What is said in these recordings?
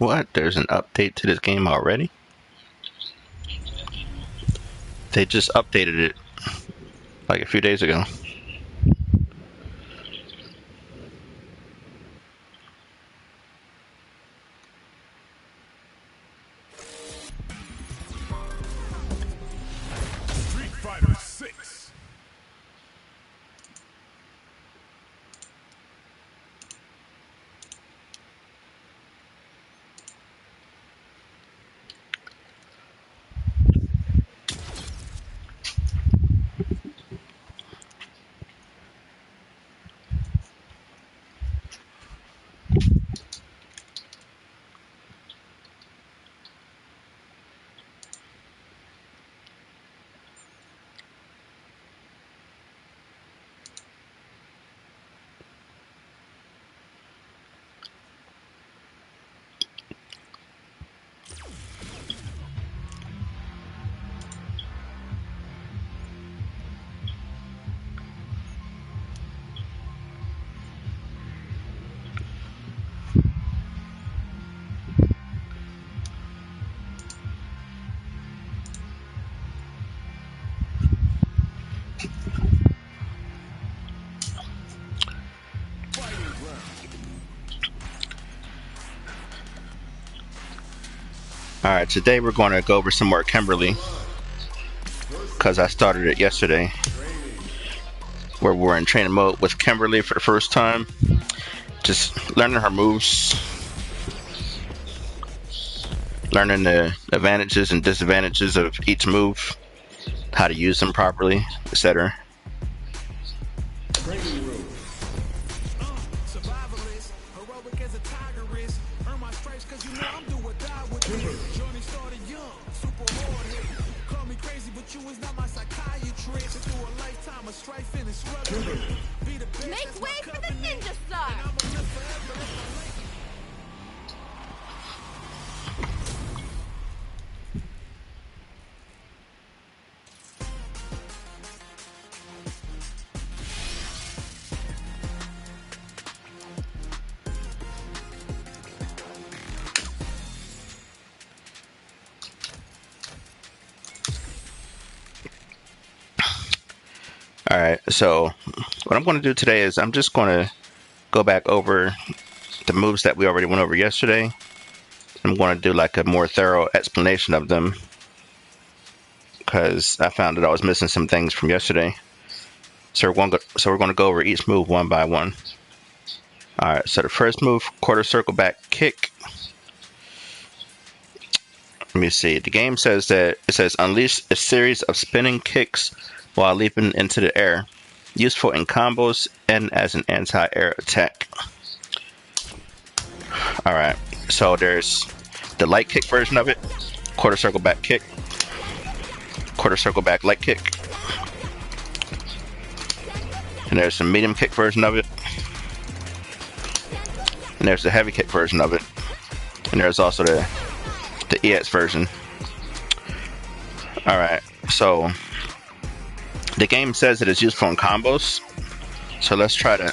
What? There's an update to this game already? They just updated it like a few days ago. Alright, today we're going to go over some more Kimberly, because I started it yesterday, where we're in training mode with Kimberly for the first time. Just learning her moves, learning the advantages and disadvantages of each move, how to use them properly, etc. Make way for the Ninja Star! Alright, so what I'm going to do today is I'm just going to go back over the moves that we already went over yesterday. I'm going to do like a more thorough explanation of them, because I found that I was missing some things from yesterday. So we're going to go over each move one by one. Alright, so the first move, quarter circle back kick. Let me see. The game says that it says unleash a series of spinning kicks while leaping into the air. Useful in combos and as an anti-air attack. Alright, so there's the light kick version of it. Quarter circle back kick. Quarter circle back light kick. And there's the medium kick version of it. And there's the heavy kick version of it. And there's also the EX version. Alright, so the game says it is useful in combos. So let's try to...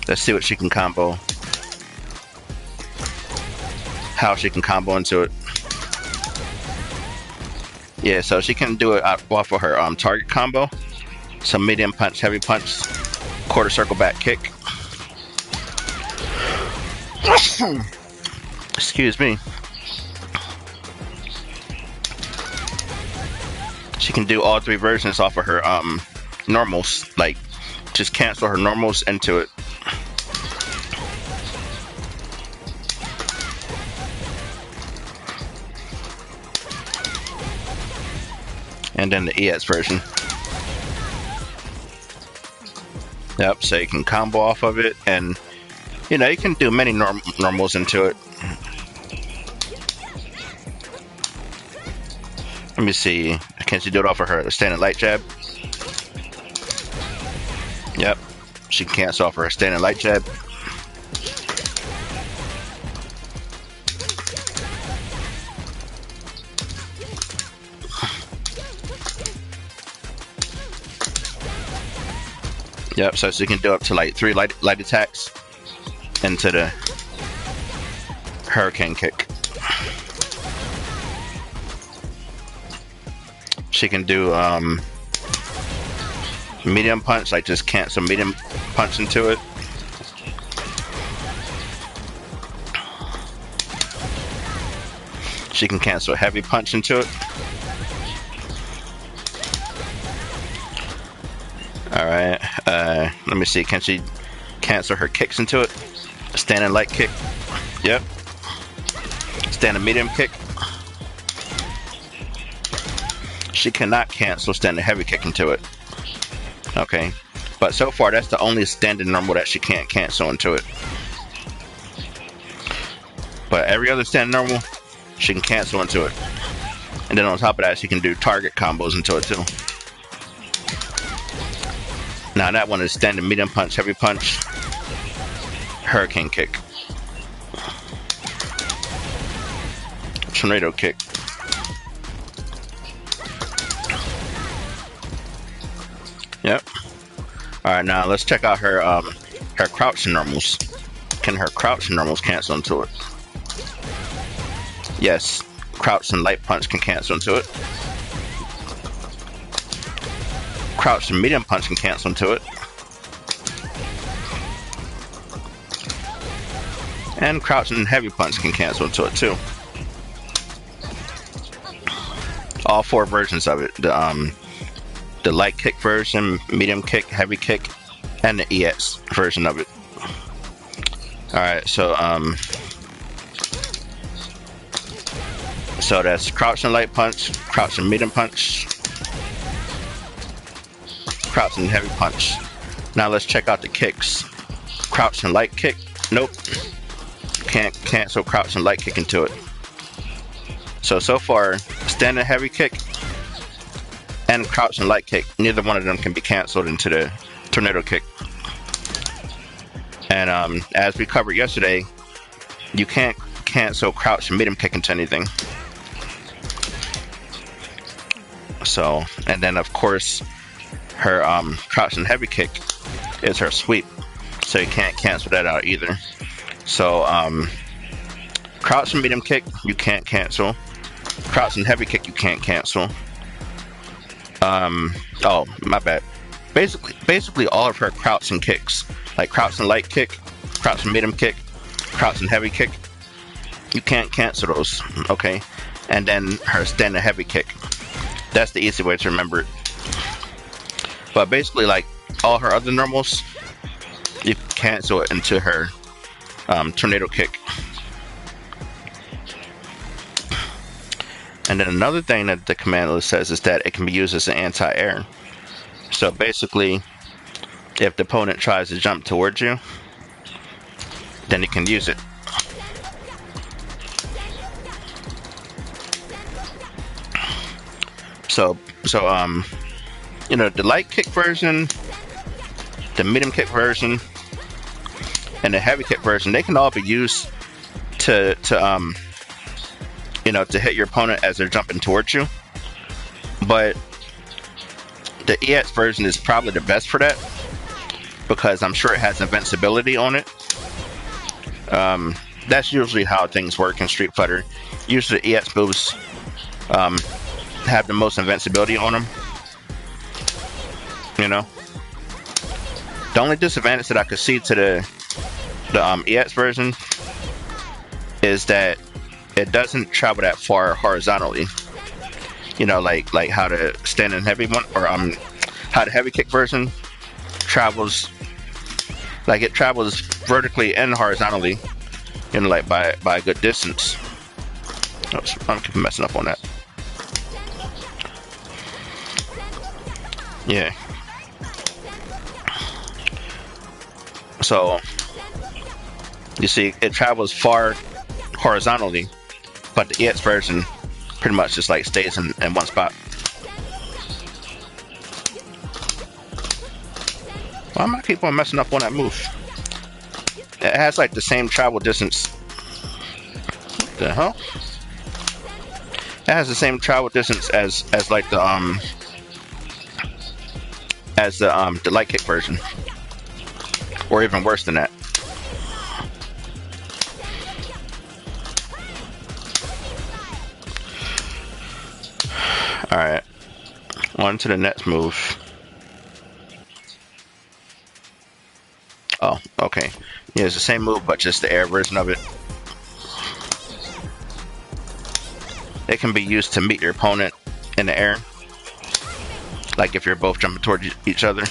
Let's see what she can combo. How she can combo into it. Yeah, so she can do it off of her target combo. So medium punch, heavy punch, quarter circle back kick. Excuse me. She can do all three versions off of her normals. Like, just cancel her normals into it. And then the EX version. Yep, so you can combo off of it, and you know, you can do many normals into it. Let me see. Can she do it off of her standing light jab? Yep. She can cancel off her standing light jab. Yep, so she can do up to like 3 light attacks into the hurricane kick. She can do medium punch, like just cancel medium punch into it. She can cancel heavy punch into it. Alright, let me see, can she cancel her kicks into it? Standing light kick. Yep. Standing medium kick. She cannot cancel standing heavy kick into it. Okay. But so far, that's the only standing normal that she can't cancel into it. But every other standing normal, she can cancel into it. And then on top of that, she can do target combos into it too. Now that one is standing medium punch, heavy punch, hurricane kick, tornado kick. Yep. Alright, now let's check out her her crouching normals. Can her crouching normals cancel into it? Yes. Crouch and light punch can cancel into it. Crouch and medium punch can cancel into it. And crouch and heavy punch can cancel into it too. All four versions of it. The light kick version, medium kick, heavy kick, and the EX version of it. Alright, so that's crouch and light punch, crouch and medium punch, crouch and heavy punch. Now let's check out the kicks. Crouch and light kick. Nope. Can't cancel crouch and light kick into it. So far, standing heavy kick and crouch and light kick, neither one of them can be canceled into the tornado kick. And as we covered yesterday, you can't cancel crouch and medium kick into anything. So, and then of course, her crouch and heavy kick is her sweep, so you can't cancel that out either. So crouch and medium kick you can't cancel. Crouch and heavy kick you can't cancel. Oh, my bad. Basically all of her crouch and kicks, like crouch and light kick, crouch and medium kick, crouch and heavy kick, you can't cancel those. Okay, and then her standing heavy kick. That's the easy way to remember it. But basically, like all her other normals, you can cancel it into her tornado kick. And then another thing that the command list says is that it can be used as an anti-air. So basically, if the opponent tries to jump towards you, then you can use it. So you know, the light kick version, the medium kick version, and the heavy kick version, they can all be used to you know, to hit your opponent as they're jumping towards you. But the EX version is probably the best for that, because I'm sure it has invincibility on it. That's usually how things work in Street Fighter. Usually the EX moves have the most invincibility on them. You know, the only disadvantage that I could see to the EX version is that it doesn't travel that far horizontally. You know, like how the standing heavy one, or how the heavy kick version travels. Like it travels vertically and horizontally, you know, like by a good distance. Oops, I'm keep messing up on that. Yeah. So you see, it travels far horizontally, but the EX version pretty much just like stays in one spot. Why am I keep on messing up on that move? It has like the same travel distance. What the hell? It has the same travel distance as like the light kick version, or even worse than that. Alright, on to the next move. Oh, okay. Yeah, it's the same move, but just the air version of it. It can be used to meet your opponent in the air. Like if you're both jumping towards each other.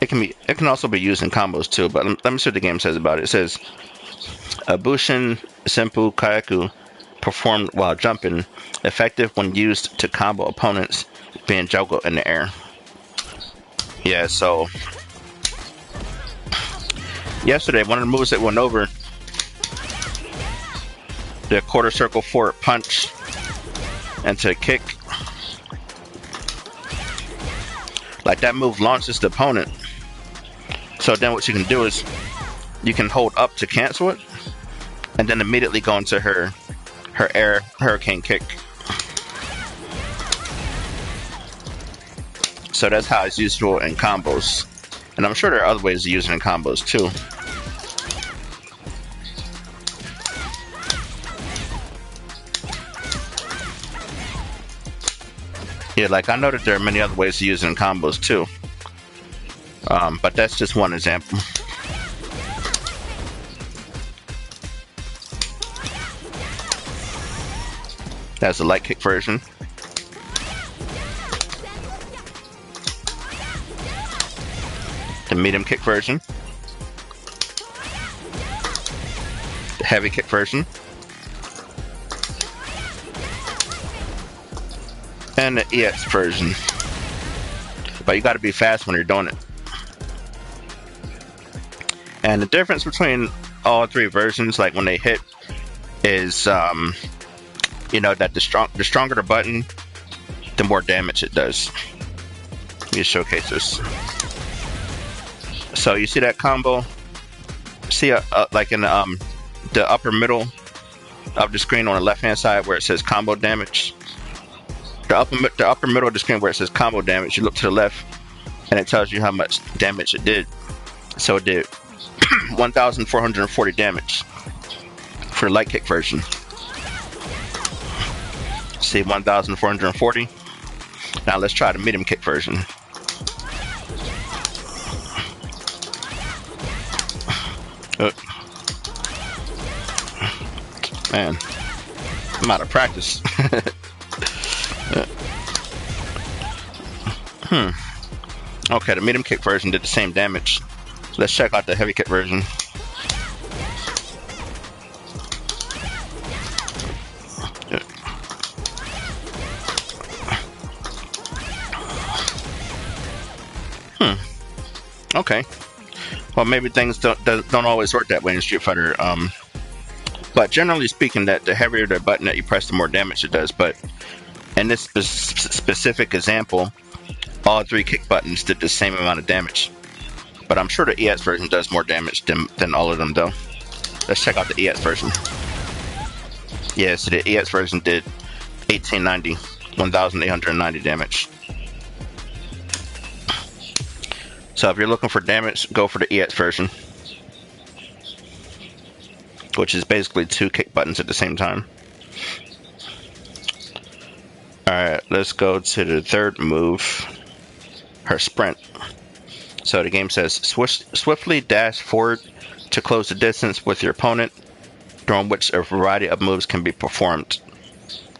It can also be used in combos too, but let me see what the game says about it. It says a Bushin Senpu Kayaku performed while jumping, effective when used to combo opponents being juggled in the air. Yeah, so yesterday one of the moves that went over, the quarter circle forward punch into a kick. Like that move launches the opponent. So then what you can do is you can hold up to cancel it and then immediately go into her air hurricane kick. So that's how it's useful in combos. And I'm sure there are other ways to use it in combos too. Yeah, like I know that there are many other ways to use it in combos too. But that's just one example. That's the light kick version. The medium kick version. The heavy kick version. And the EX version. But you gotta be fast when you're doing it. And the difference between all three versions, like when they hit, is you know that the stronger the button, the more damage it does. Let me showcase this. So you see that combo? See, like in the upper middle of the screen on the left-hand side where it says combo damage. The upper middle of the screen where it says combo damage. You look to the left, and it tells you how much damage it did. So it did 1,440 damage for the light kick version. See, 1,440. Now let's try the medium kick version. Man, I'm out of practice. Okay, the medium kick version did the same damage. Let's check out the heavy kick version. Okay. Well, maybe things don't always work that way in Street Fighter. But generally speaking, that the heavier the button that you press, the more damage it does. But in this specific example, all three kick buttons did the same amount of damage. But I'm sure the EX version does more damage than all of them, though. Let's check out the EX version. Yeah, so the EX version did 1,890, 1,890 damage. So if you're looking for damage, go for the EX version, which is basically two kick buttons at the same time. Alright, let's go to the third move, her sprint. So the game says, swiftly dash forward to close the distance with your opponent, during which a variety of moves can be performed.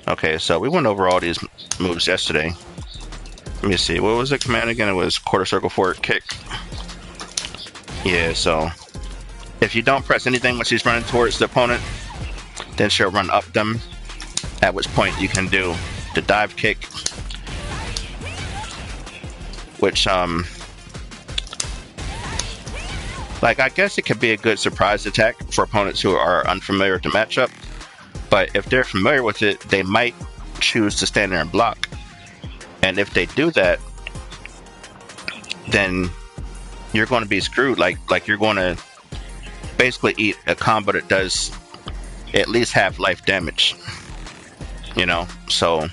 Okay, so we went over all these moves yesterday. Let me see, what was the command again? It was quarter circle forward kick. Yeah, so if you don't press anything when she's running towards the opponent, then she'll run up them, at which point you can do the dive kick, which like I guess it could be a good surprise attack for opponents who are unfamiliar with the matchup, but if they're familiar with it, they might choose to stand there and block. And if they do that, then you're going to be screwed. Like you're going to basically eat a combo that does at least half life damage. You know, so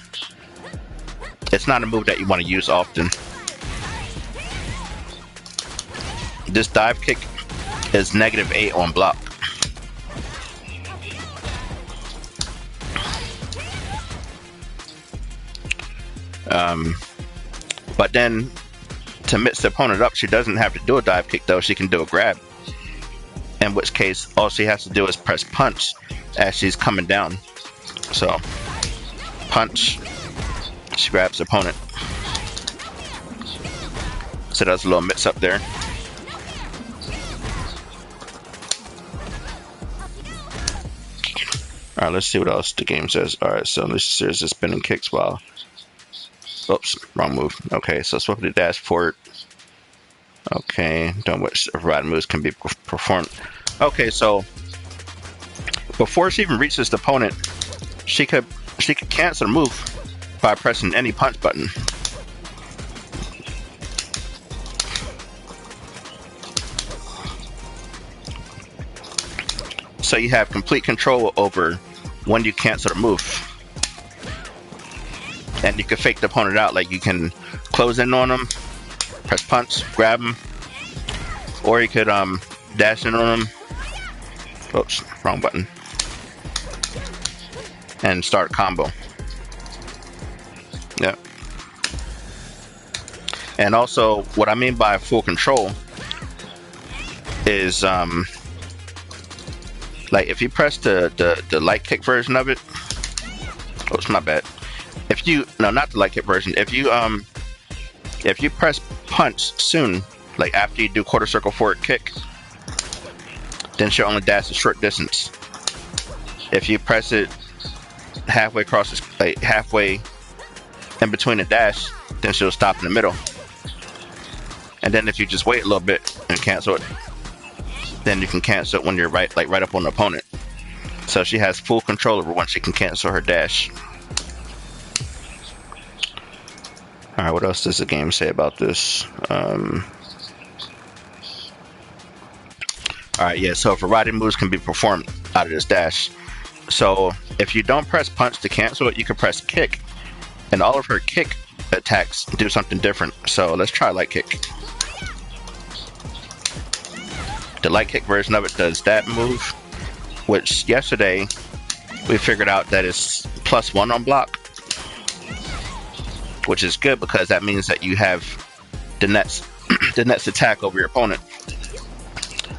it's not a move that you want to use often. This dive kick is -8 on block. But then to mix the opponent up, she doesn't have to do a dive kick though. She can do a grab. In which case, all she has to do is press punch as she's coming down. So, punch. She grabs the opponent. So that's a little mix up there. Alright, let's see what else the game says. Alright, so there's the spinning kicks while... Oops, wrong move. Okay, so swap the dash forward. Okay, done which variety moves can be performed. Okay, so before she even reaches the opponent, she could cancel the move by pressing any punch button. So you have complete control over when you cancel the move. And you can fake the opponent out, like you can close in on them, press punch, grab them, or you could dash in on them. Oops, wrong button. And start a combo. Yep. And also, what I mean by full control is like if you press the light kick version of it. Oops, my bad. If you not the light kick version. If you press punch soon, like after you do quarter circle forward kick, then she'll only dash a short distance. If you press it halfway across, like halfway in between the dash, then she'll stop in the middle. And then if you just wait a little bit and cancel it, then you can cancel it when you're right up on the opponent. So she has full control over when she can cancel her dash. Alright, what else does the game say about this? Alright, yeah, so variety moves can be performed out of this dash. So if you don't press punch to cancel it, you can press kick, and all of her kick attacks do something different. So let's try light kick. The light kick version of it does that move, which yesterday we figured out that it's +1 on block, which is good because that means that you have the next attack over your opponent.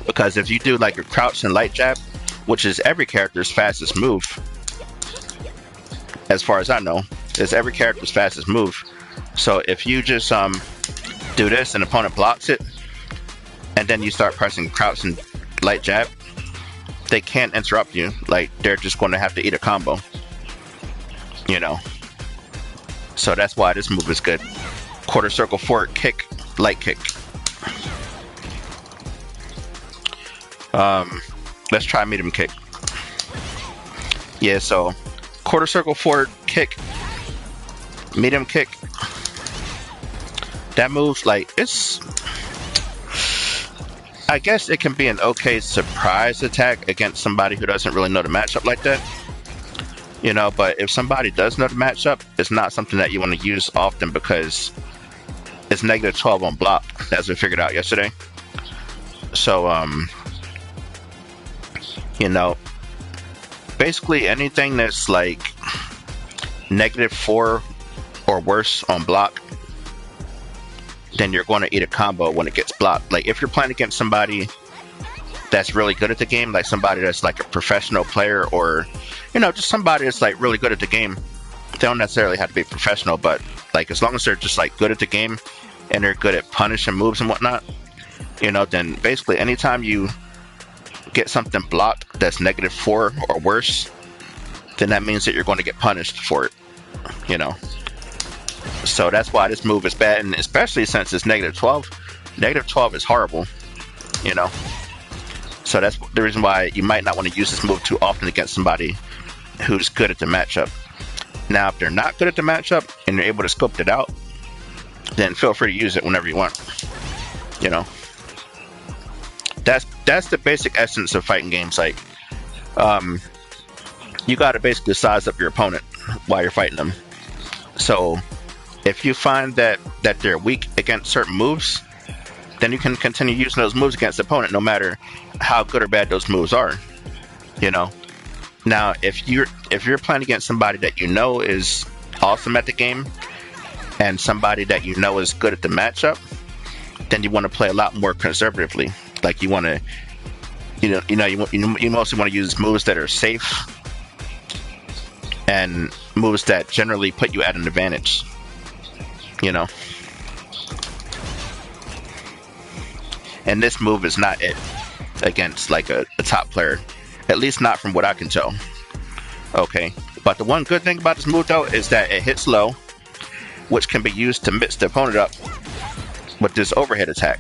Because if you do like a crouch and light jab, which is every character's fastest move, as far as I know, is every character's fastest move. So if you just do this and the opponent blocks it, and then you start pressing crouch and light jab, they can't interrupt you. Like, they're just going to have to eat a combo, you know. So that's why this move is good. Quarter circle forward kick, light kick. Let's try medium kick. Yeah, so quarter circle forward kick, medium kick. That move's like, I guess it can be an okay surprise attack against somebody who doesn't really know the matchup like that. You know, but if somebody does know the matchup, it's not something that you want to use often because it's -12 on block, as we figured out yesterday. So, you know, basically anything that's like -4 or worse on block, then you're going to eat a combo when it gets blocked. Like if you're playing against somebody that's really good at the game, like somebody that's like a professional player, or you know, just somebody that's like really good at the game. They don't necessarily have to be professional, but like as long as they're just like good at the game and they're good at punishing moves and whatnot, you know, then basically anytime you get something blocked that's -4 or worse, then that means that you're going to get punished for it, you know. So that's why this move is bad, and especially since it's -12. -12 is horrible, you know. So that's the reason why you might not want to use this move too often against somebody who's good at the matchup. Now, if they're not good at the matchup and you're able to scope it out, then feel free to use it whenever you want. You know, that's the basic essence of fighting games. Like, you got to basically size up your opponent while you're fighting them. So if you find that they're weak against certain moves, then you can continue using those moves against the opponent, no matter how good or bad those moves are. You know. Now, if you're playing against somebody that you know is awesome at the game, and somebody that you know is good at the matchup, then you want to play a lot more conservatively. Like you want to, you mostly want to use moves that are safe and moves that generally put you at an advantage. You know, and this move is not it against like a top player, at least not from what I can tell. Okay, but the one good thing about this move though is that it hits low, which can be used to mix the opponent up with this overhead attack.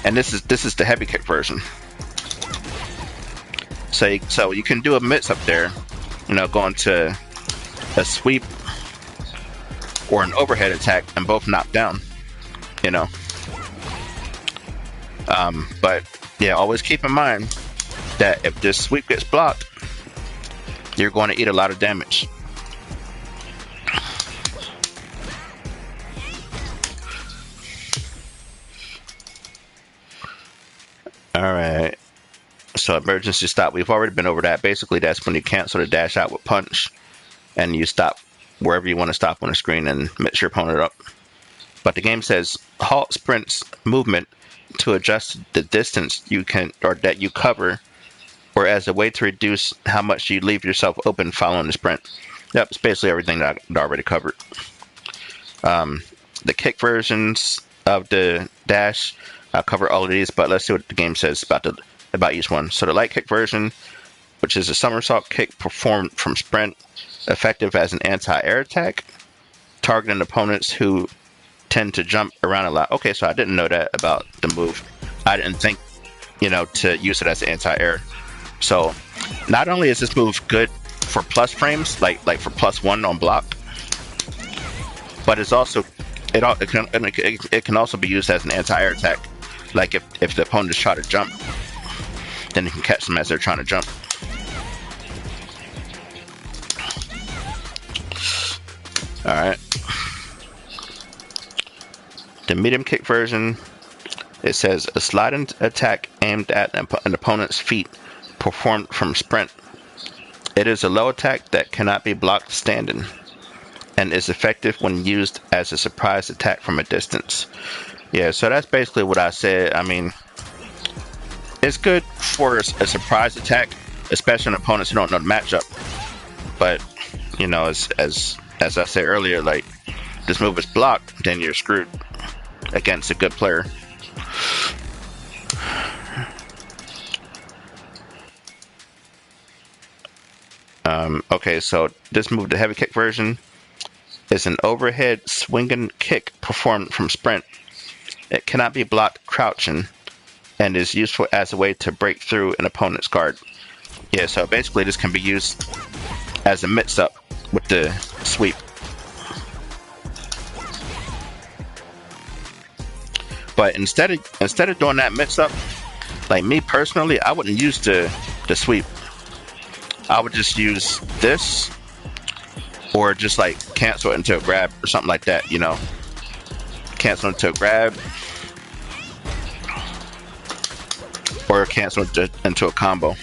And this is the heavy kick version. So you can do a mix up there, going to a sweep or an overhead attack and both knock down. But yeah, always keep in mind that if this sweep gets blocked, you're going to eat a lot of damage. Alright, so emergency stop, we've already been over that. Basically, that's when you cancel the dash out with punch, and you stop wherever you want to stop on the screen and mix your opponent up. But the game says halt sprint's movement to adjust the distance that you cover, or as a way to reduce how much you leave yourself open following the sprint. Yep, it's basically everything that I already covered. The kick versions of the dash, I'll cover all of these, but let's see what the game says about each one. So the light kick version, which is a somersault kick performed from sprint, effective as an anti-air attack, targeting opponents who tend to jump around a lot. Okay, so I didn't know that about the move. I didn't think, to use it as anti-air. So not only is this move good for plus frames, like for +1 on block, but it's also it can also be used as an anti-air attack. Like if the opponent is trying to jump, then you can catch them as they're trying to jump. Alright. The medium kick version, it says a sliding attack aimed at an opponent's feet, performed from sprint. It is a low attack that cannot be blocked standing, and is effective when used as a surprise attack from a distance. Yeah, so that's basically what I said. I mean, it's good for a surprise attack, especially on opponents who don't know the matchup. But as I said earlier, like this move is blocked, then you're screwed against a good player. Okay, so this move, the heavy kick version, is an overhead swinging kick performed from sprint. It cannot be blocked crouching, and is useful as a way to break through an opponent's guard. Yeah, so basically this can be used as a mix-up with the sweep. But instead of doing that mix-up, like me personally, I wouldn't use the sweep. I would just use this, or just like cancel it into a grab or something like that, Cancel into a grab, or cancel it into a combo,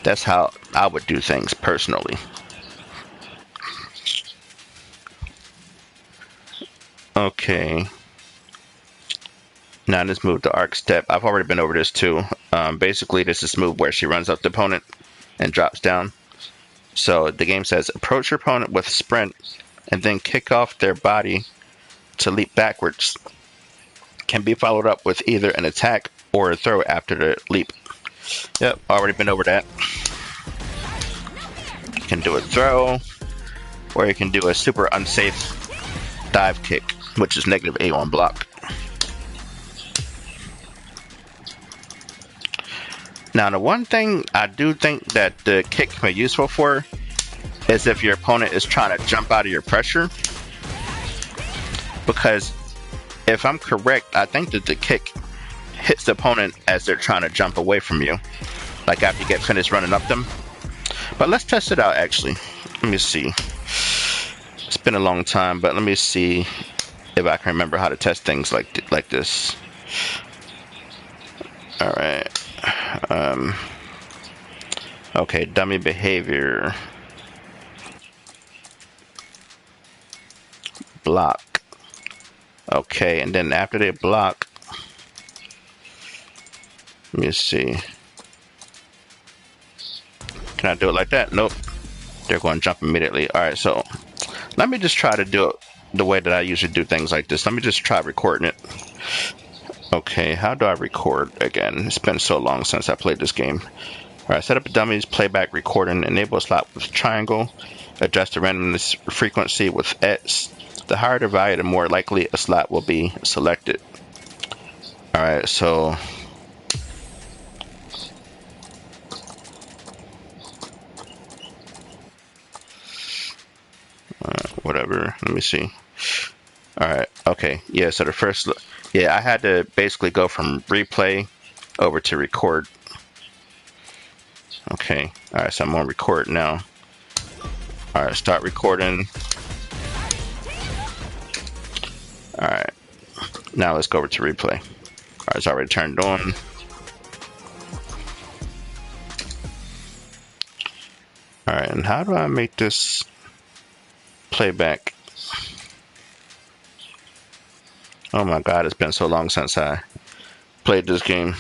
That's how I would do things personally. Okay. Now this move, the arc step, I've already been over this too. Basically, this is a move where she runs up the opponent and drops down. So the game says approach your opponent with sprint and then kick off their body to leap backwards. Can be followed up with either an attack or a throw after the leap. Yep, already been over that. You can do a throw, or you can do a super unsafe dive kick, which is -8 on block. Now, the one thing I do think that the kick can be useful for is if your opponent is trying to jump out of your pressure. Because if I'm correct, I think that the kick hits the opponent as they're trying to jump away from you, like after you get finished running up them. But let's test it out, actually. Let me see. It's been a long time, but let me see if I can remember how to test things like this. All right. Okay, dummy behavior. block. Okay, and then after they block, let me see. Can I do it like that? Nope. They're going to jump immediately. Alright, so let me just try to do it the way that I usually do things like this. Let me just try recording it. Okay, how do I record again? It's been so long since I played this game. Alright, set up a dummies, playback recording, enable a slot with triangle, adjust the randomness frequency with X. The higher the value, the more likely a slot will be selected. Alright, so whatever, let me see. Alright, okay, yeah, so the first, yeah, I had to basically go from replay over to record. Okay, alright, so I'm on record now. Alright, start recording. Alright, now let's go over to replay. Alright, it's already turned on. Alright, and how do I make this playback? Oh my god, it's been so long since I played this game.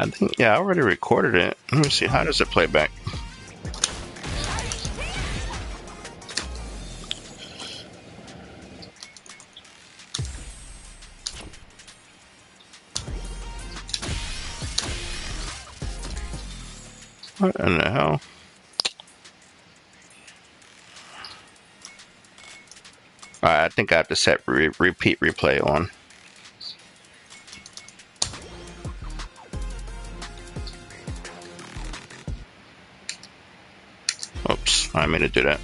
I think, yeah, I already recorded it. Let me see, how does it play back? What in the hell? Alright, I think I have to set repeat replay on. Oops, I meant to do that.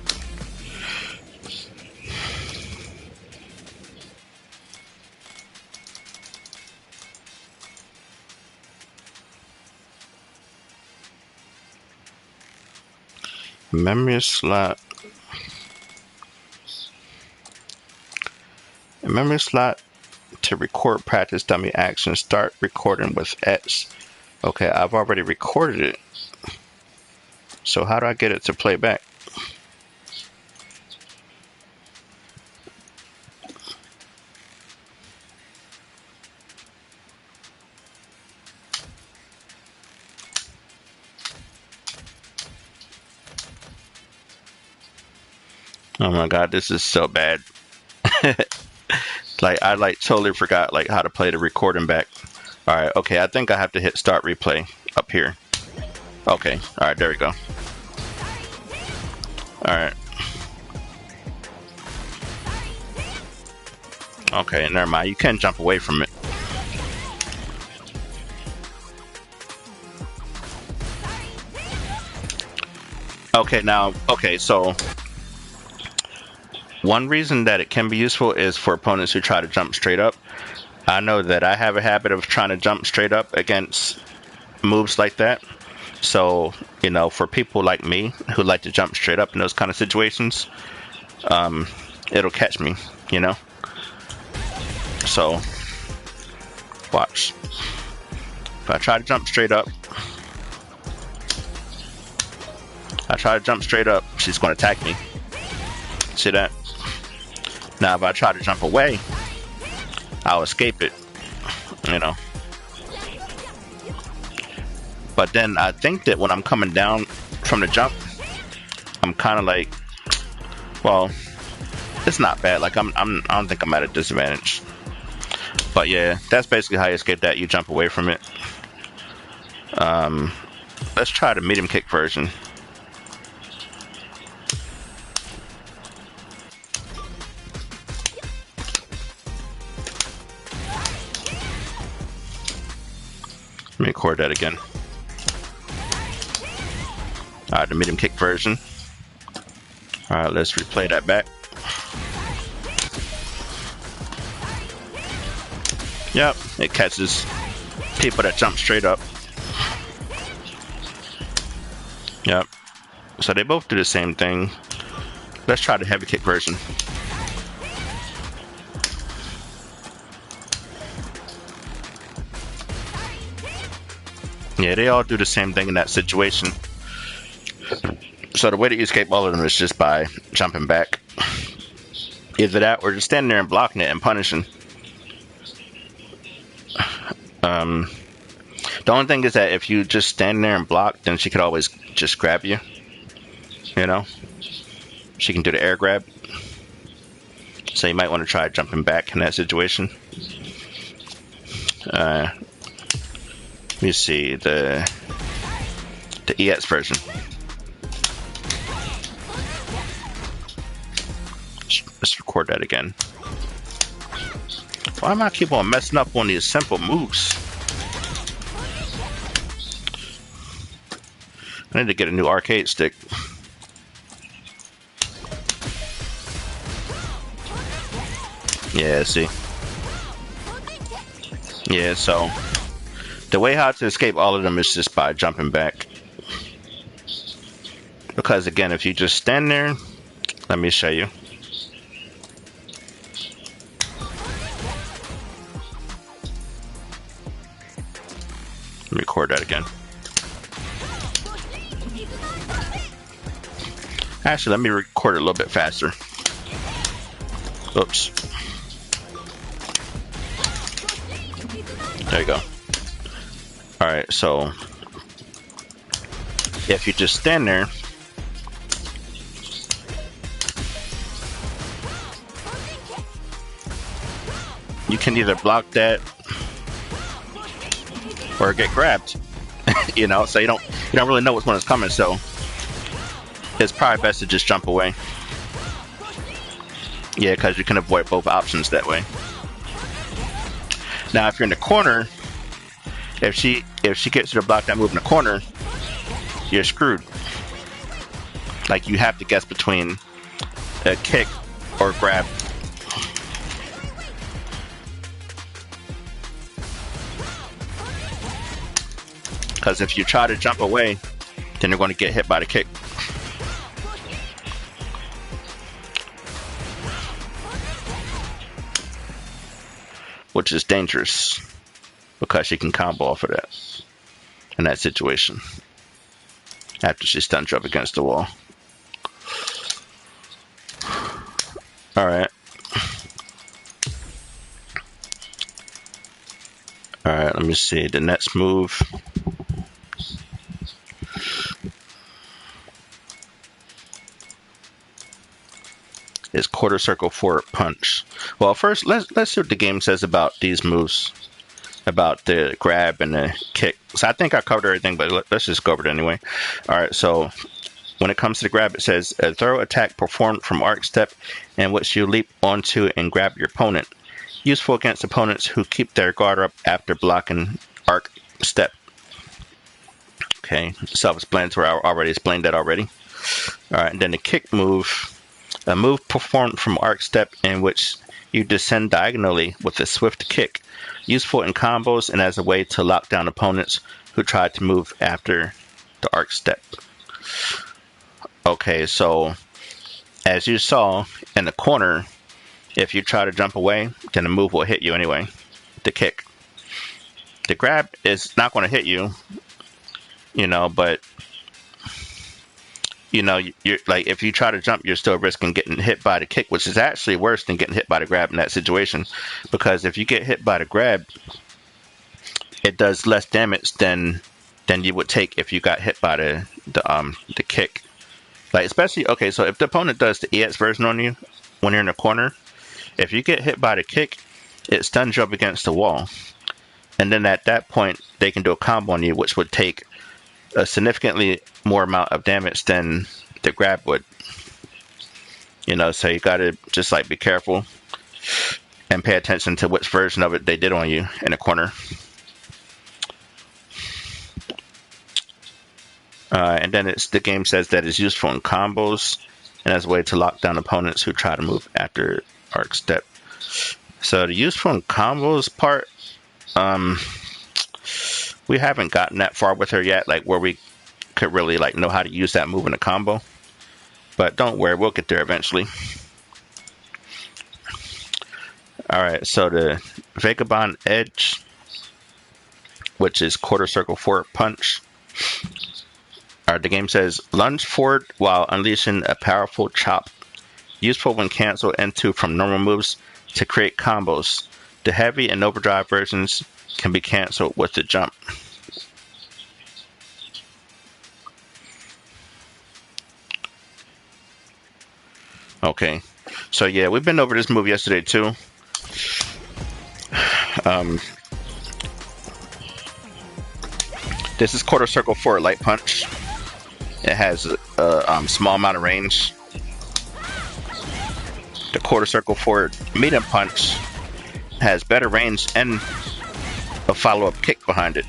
Memory slot. A memory slot to record practice dummy action. Start recording with X. Okay, I've already recorded it. So how do I get it to play back? Oh my god, this is so bad. Like I totally forgot how to play the recording back. Alright, okay, I think I have to hit start replay up here. Okay, alright, there we go. Alright. Okay, never mind. You can jump away from it. Okay, now, okay, so one reason that it can be useful is for opponents who try to jump straight up. I know that I have a habit of trying to jump straight up against moves like that. So, you know, for people like me who like to jump straight up in those kind of situations, it'll catch me, you know? So, watch. If I try to jump straight up, she's going to attack me. See that? Now, if I try to jump away, I'll escape it, you know? But then I think that when I'm coming down from the jump, I'm kind of like, well, it's not bad. Like I don't think I'm at a disadvantage. But yeah, that's basically how you escape that. You jump away from it. Let's try the medium kick version. Let me record that again. Alright, the medium kick version. Alright, let's replay that back. Yep, it catches people that jump straight up. So they both do the same thing. Let's try the heavy kick version. Yeah, they all do the same thing in that situation. So the way to escape all of them is just by jumping back. Either that or just standing there and blocking it and punishing. The only thing is that if you just stand there and block, then she could always just grab you. You know? She can do the air grab. So you might want to try jumping back in that situation. Let me see the EX version. Let's record that again. Why am I keep on messing up on these simple moves? I need to get a new arcade stick. Yeah, see. Yeah, so the way how to escape all of them is just by jumping back. Because again, if you just stand there, let me show you. Let me record that again. Actually, let me record it a little bit faster. Oops. There you go. Alright, so if you just stand there, you can either block that or get grabbed. You know, so you don't really know which one is coming, so it's probably best to just jump away. Yeah, because you can avoid both options that way. Now, if you're in the corner, if she gets you to block that move in the corner, you're screwed. Like, you have to guess between a kick or grab. Because if you try to jump away, then you're going to get hit by the kick. Which is dangerous, because she can combo off of that in that situation after she stuns you up against the wall. Alright. Alright, let me see. The next move is quarter circle forward punch. Well, first let's see what the game says about these moves, about the grab and the kick. So I think I covered everything, but let's just go over it anyway. All right, so when it comes to the grab, it says a throw attack performed from arc step in which you leap onto and grab your opponent. Useful against opponents who keep their guard up after blocking arc step. Okay, self-explanatory. I already explained that already. All right, and then the kick move. A move performed from arc step in which you descend diagonally with a swift kick, useful in combos and as a way to lock down opponents who try to move after the arc step. Okay, so as you saw in the corner, if you try to jump away, then the move will hit you anyway, the kick. The grab is not going to hit you, you know, but you know, you're like, if you try to jump, you're still risking getting hit by the kick, which is actually worse than getting hit by the grab in that situation. Because if you get hit by the grab, it does less damage than you would take if you got hit by the kick. Like, especially, okay, so if the opponent does the EX version on you when you're in the corner, if you get hit by the kick, it stuns you up against the wall. And then at that point, they can do a combo on you, which would take a significantly more amount of damage than the grab would. You know, so you gotta just like be careful and pay attention to which version of it they did on you in the corner. And then the game says that it's useful in combos and as a way to lock down opponents who try to move after arc step. So the useful in combos part, we haven't gotten that far with her yet, like where we could really like know how to use that move in a combo. But don't worry, we'll get there eventually. Alright, so the Vagabond Edge, which is quarter circle forward punch. Alright, the game says lunge forward while unleashing a powerful chop. Useful when canceled into from normal moves to create combos. The heavy and overdrive versions can be canceled with the jump. Okay, so yeah, we've been over this move yesterday too. This is quarter circle forward light punch. It has a small amount of range. The quarter circle forward medium punch has better range and a follow-up kick behind it.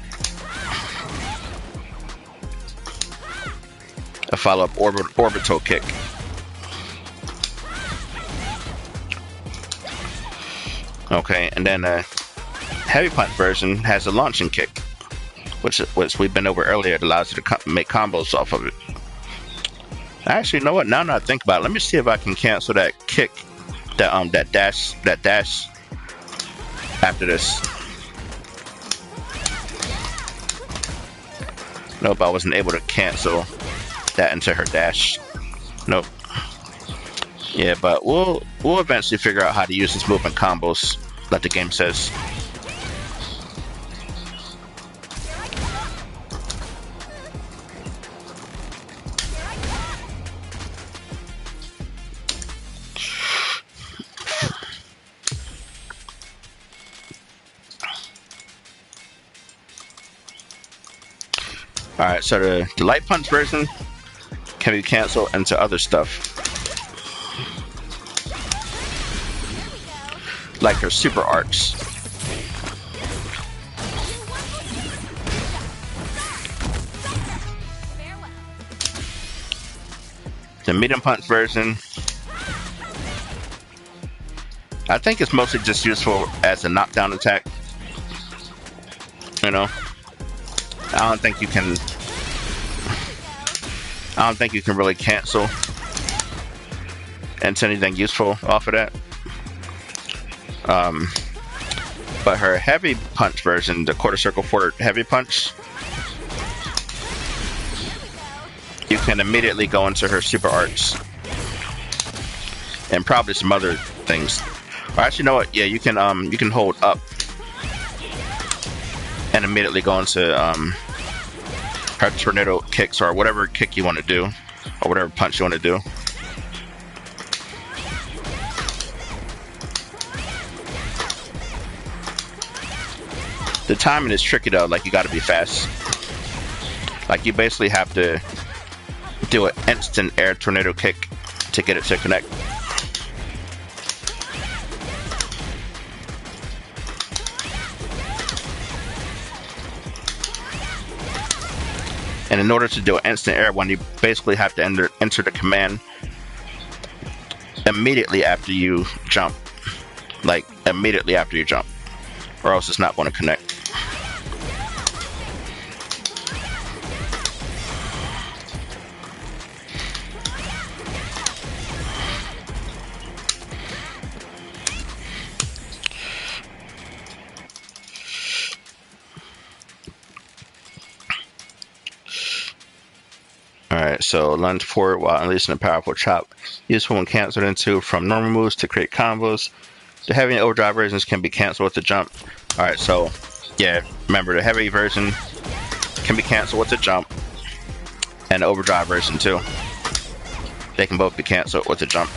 A follow-up orbital kick. Okay, and then a heavy punch version has a launching kick, which we've been over earlier. It allows you to make combos off of it. Actually, you know what? Now that I think about it, let me see if I can cancel that kick, that dash after this. Nope, I wasn't able to cancel that into her dash. Nope. Yeah, but we'll eventually figure out how to use this move in combos, like the game says. Alright, so the light punch version can be canceled into other stuff. Like her super arts. The medium punch version, I think it's mostly just useful as a knockdown attack. You know? I don't think you can really cancel into anything useful off of that. But her heavy punch version, the quarter circle forward heavy punch, you can immediately go into her super arts and probably some other things. Or actually, you know what? Yeah, you can hold up and immediately go into her tornado kicks or whatever kick you want to do, or whatever punch you want to do. The timing is tricky though, like you gotta be fast. Like you basically have to do an instant air tornado kick to get it to connect. And in order to do an instant air one, you basically have to enter the command immediately after you jump. Like immediately after you jump, or else it's not going to connect. Alright, so lunge forward while unleashing a powerful chop. Useful when canceled into from normal moves to create combos. The heavy and overdrive versions can be canceled with the jump. Alright, so yeah, remember the heavy version can be canceled with the jump, and the overdrive version too. They can both be canceled with the jump.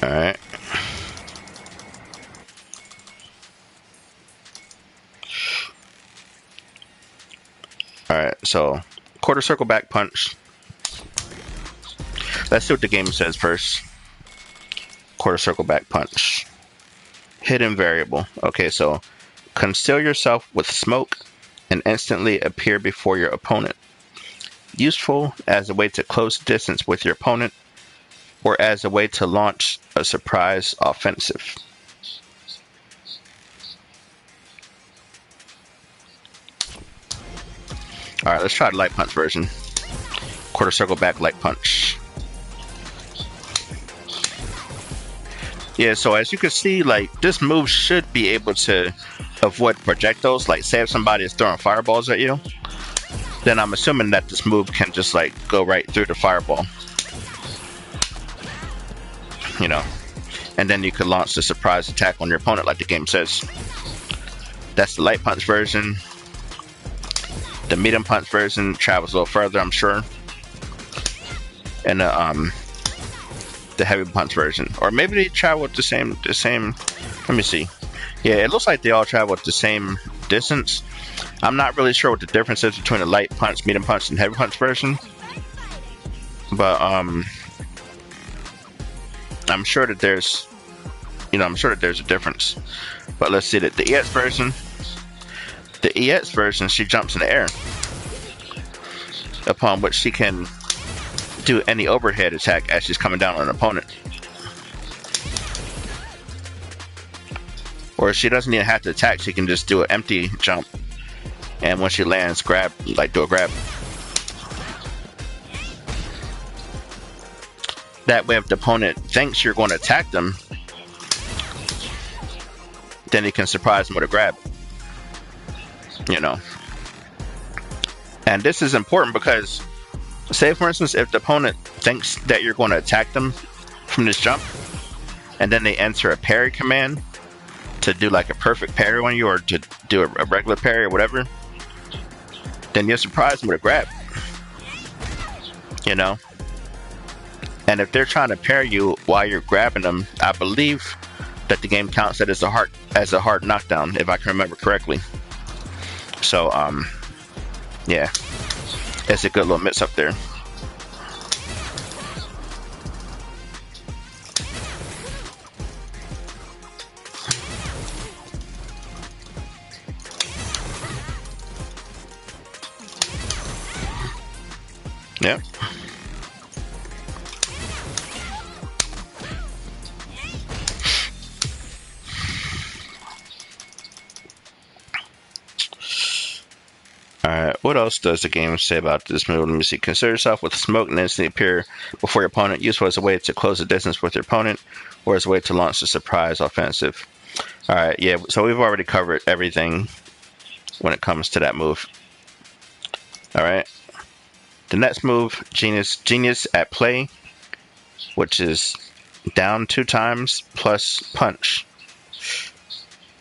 Alright. Alright, so quarter circle back punch. Let's see what the game says first. Quarter circle back punch. Hidden variable. Okay, so conceal yourself with smoke and instantly appear before your opponent. Useful as a way to close distance with your opponent or as a way to launch a surprise offensive. Alright, let's try the light punch version. Quarter circle back light punch. Yeah, so as you can see, like, this move should be able to avoid projectiles. Like, say if somebody is throwing fireballs at you, then I'm assuming that this move can just, like, go right through the fireball. You know, and then you could launch the surprise attack on your opponent like the game says. That's the light punch version. The medium punch version travels a little further, I'm sure. And the heavy punch version, or maybe they travel the same. Let me see. Yeah, it looks like they all travel at the same distance. I'm not really sure what the difference is between the light punch, medium punch, and heavy punch version, but I'm sure that there's, I'm sure that there's a difference. But let's see that the EX version. The EX version, she jumps in the air, upon which she can do any overhead attack as she's coming down on an opponent. Or she doesn't even have to attack, she can just do an empty jump, and when she lands, grab, like do a grab. That way if the opponent thinks you're going to attack them, then you can surprise them with a grab. And this is important because, say for instance, if the opponent thinks that you're going to attack them from this jump, and then they enter a parry command to do like a perfect parry on you, or to do a regular parry or whatever, then you're surprised them with a grab. And if they're trying to parry you while you're grabbing them, I believe that the game counts that as a hard knockdown, if I can remember correctly. So yeah, it's a good little mix up there. Yep. Alright, what else does the game say about this move? Let me see. Consider yourself with smoke and instantly appear before your opponent. Useful as a way to close the distance with your opponent, or as a way to launch a surprise offensive. Alright, yeah, so we've already covered everything when it comes to that move. Alright. The next move, Genius at play, which is down 2 times plus punch.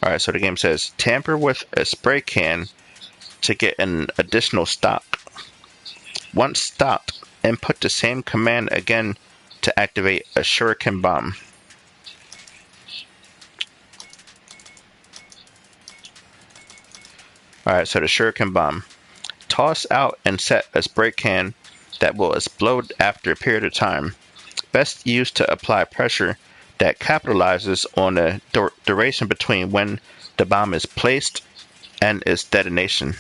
Alright, so the game says, tamper with a spray can to get an additional stock. Once stopped, input the same command again to activate a shuriken bomb. Alright, so the shuriken bomb. Toss out and set a spray can that will explode after a period of time. Best used to apply pressure that capitalizes on the duration between when the bomb is placed and its detonation.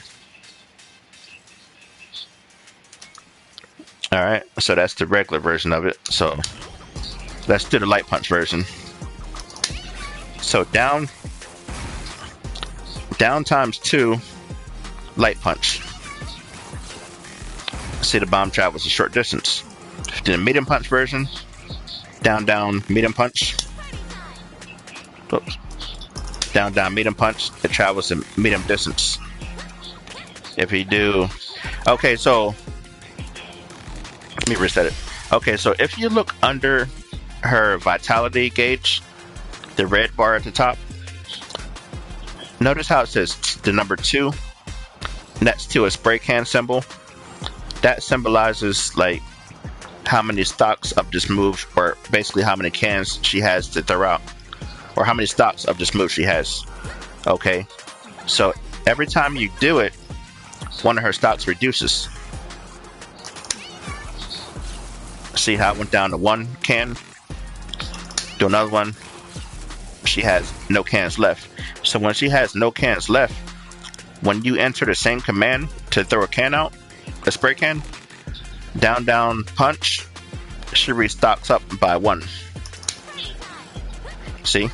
Alright, so that's the regular version of it. So let's do the light punch version. So down times 2, light punch. See, the bomb travels a short distance. Do the medium punch version. Down, medium punch. Oops. Down, medium punch. It travels a medium distance. If you do... Okay, so... Let me reset it. Okay, so if you look under her vitality gauge, the red bar at the top, notice how it says the number 2 next to a spray can symbol. That symbolizes like how many stocks of this move, or basically how many cans she has to throw out, or how many stocks of this move she has. Okay, so every time you do it, one of her stocks reduces. See how it went down to 1 can? Do another one. She has no cans left. So when she has no cans left, when you enter the same command to throw a can out, a spray can, down, punch, she restocks up by 1. See?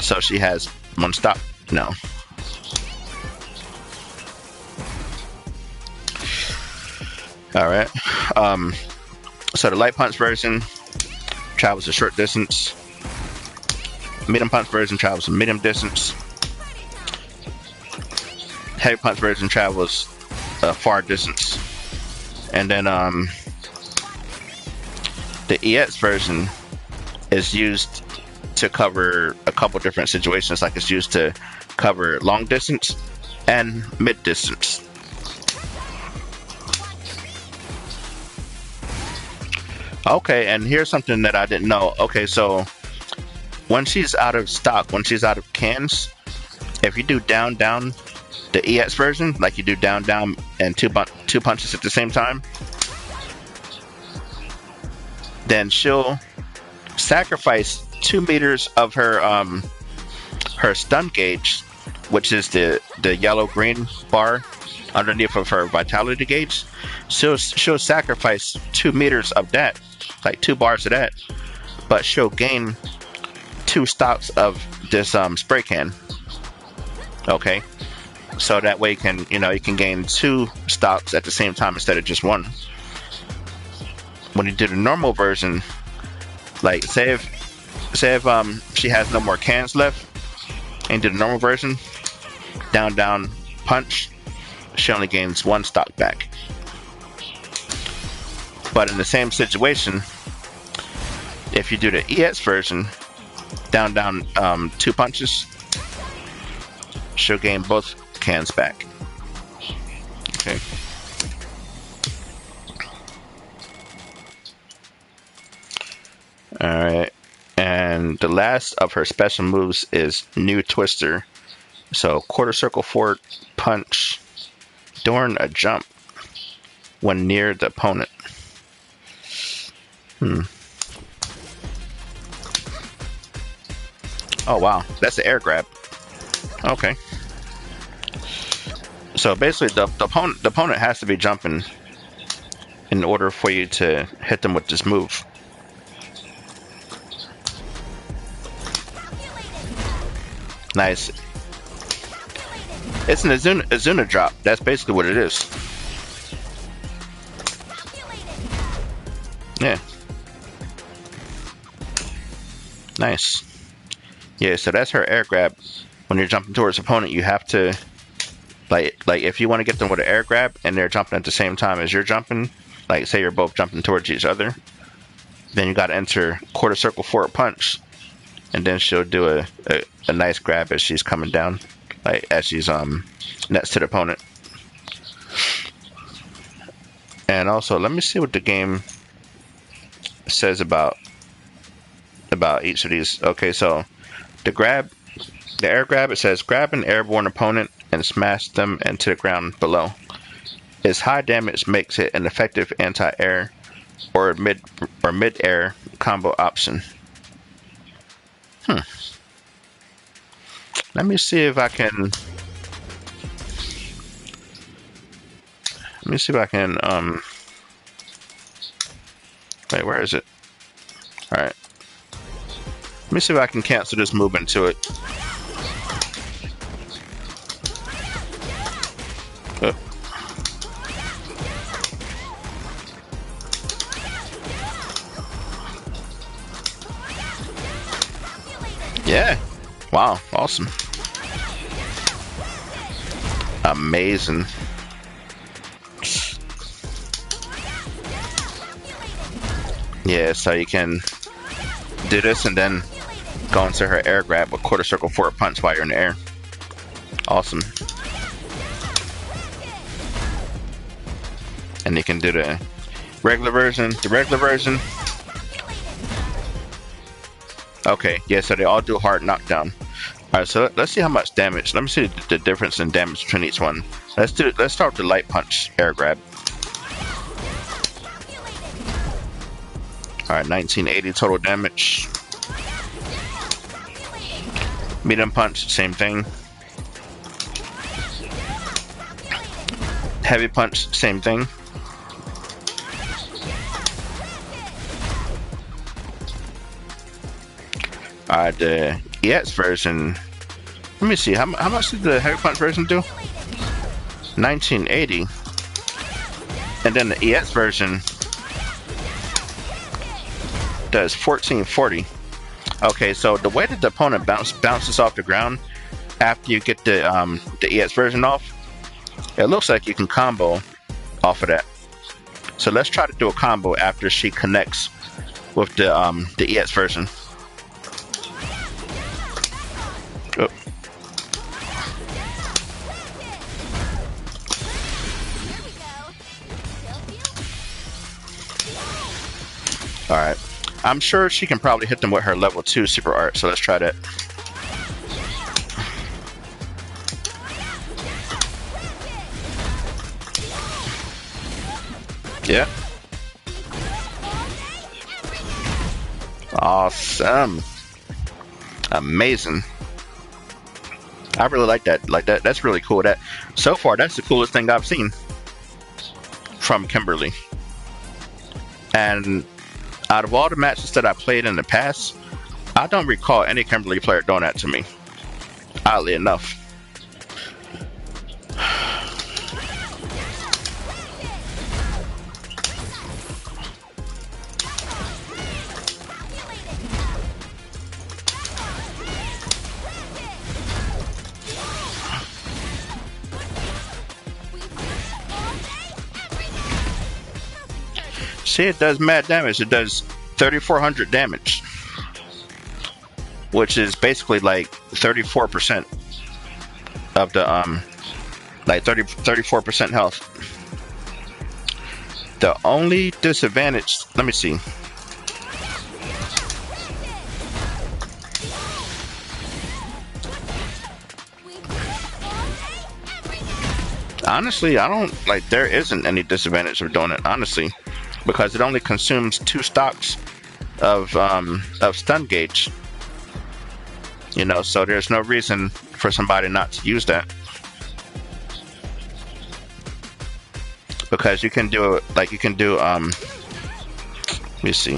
So she has 1 stock now. All right. So the light punch version travels a short distance. Medium punch version travels a medium distance. Heavy punch version travels a far distance. And then the EX version is used to cover a couple different situations. Like it's used to cover long distance and mid distance. Okay, and here's something that I didn't know. Okay, so when she's out of stock, when she's out of cans, if you do down down the EX version, like you do down down and two punches at the same time, then she'll sacrifice 2 meters of her stun gauge, which is the yellow green bar underneath of her vitality gauge. She'll sacrifice 2 meters of that, like 2 bars of that, but she'll gain 2 stocks of this spray can. Okay, so that way you can gain 2 stocks at the same time instead of just 1. When you do the normal version, like say if she has no more cans left and do the normal version, down down punch, she only gains 1 stock back. But in the same situation, if you do the EX version, down down 2 punches, she'll gain both cans back. Okay. Alright. And the last of her special moves is New Twister. So quarter circle forward punch during a jump when near the opponent. Oh wow, that's an air grab. Okay. So basically the opponent has to be jumping in order for you to hit them with this move. Nice. It's an Azuna drop. That's basically what it is. Yeah. Nice. Yeah, so that's her air grab. When you're jumping towards opponent, you have to like if you want to get them with an air grab and they're jumping at the same time as you're jumping, like say you're both jumping towards each other, then you got to enter quarter circle forward punch, and then she'll do a nice grab as she's coming down, like as she's next to the opponent. And also, let me see what the game says about each of these. Okay, so the air grab, it says grab an airborne opponent and smash them into the ground below. Its high damage makes it an effective anti-air or mid-air combo option. Let me see if I can. Wait, where is it? All right. Let me see if I can cancel this move into it. Yeah. Wow. Awesome. Amazing. Yeah, so you can do this and then go into her air grab with quarter circle forward punch while you're in the air. Awesome. And you can do the regular version. Okay, yeah, so they all do hard knockdown. Alright, so let's see how much damage. Let me see the difference in damage between each one. Let's start with the light punch air grab. Alright, 1980 total damage. Medium punch, same thing. Heavy punch, same thing. Alright, the EX version. Let me see, how much did the heavy punch version do? 1980. And then the EX version does 1440. Okay, so the way that the opponent bounces off the ground after you get the EX version off, it looks like you can combo off of that. So let's try to do a combo after she connects with the EX version. Oh. Alright. I'm sure she can probably hit them with her level 2 super art, so let's try that. Yeah. Awesome. Amazing. I really like that. That's really cool. That so far, that's the coolest thing I've seen from Kimberly. And out of all the matches that I played in the past, I don't recall any Kimberly player doing that to me. Oddly enough. See, it does mad damage. It does 3,400 damage, which is basically like 34% of the like 34% health. The only disadvantage, let me see. Honestly, I don't like. There isn't any disadvantage of doing it. Honestly, because it only consumes 2 stocks of stun gauge. You know, so there's no reason for somebody not to use that. Because you can do it like you can do let me see.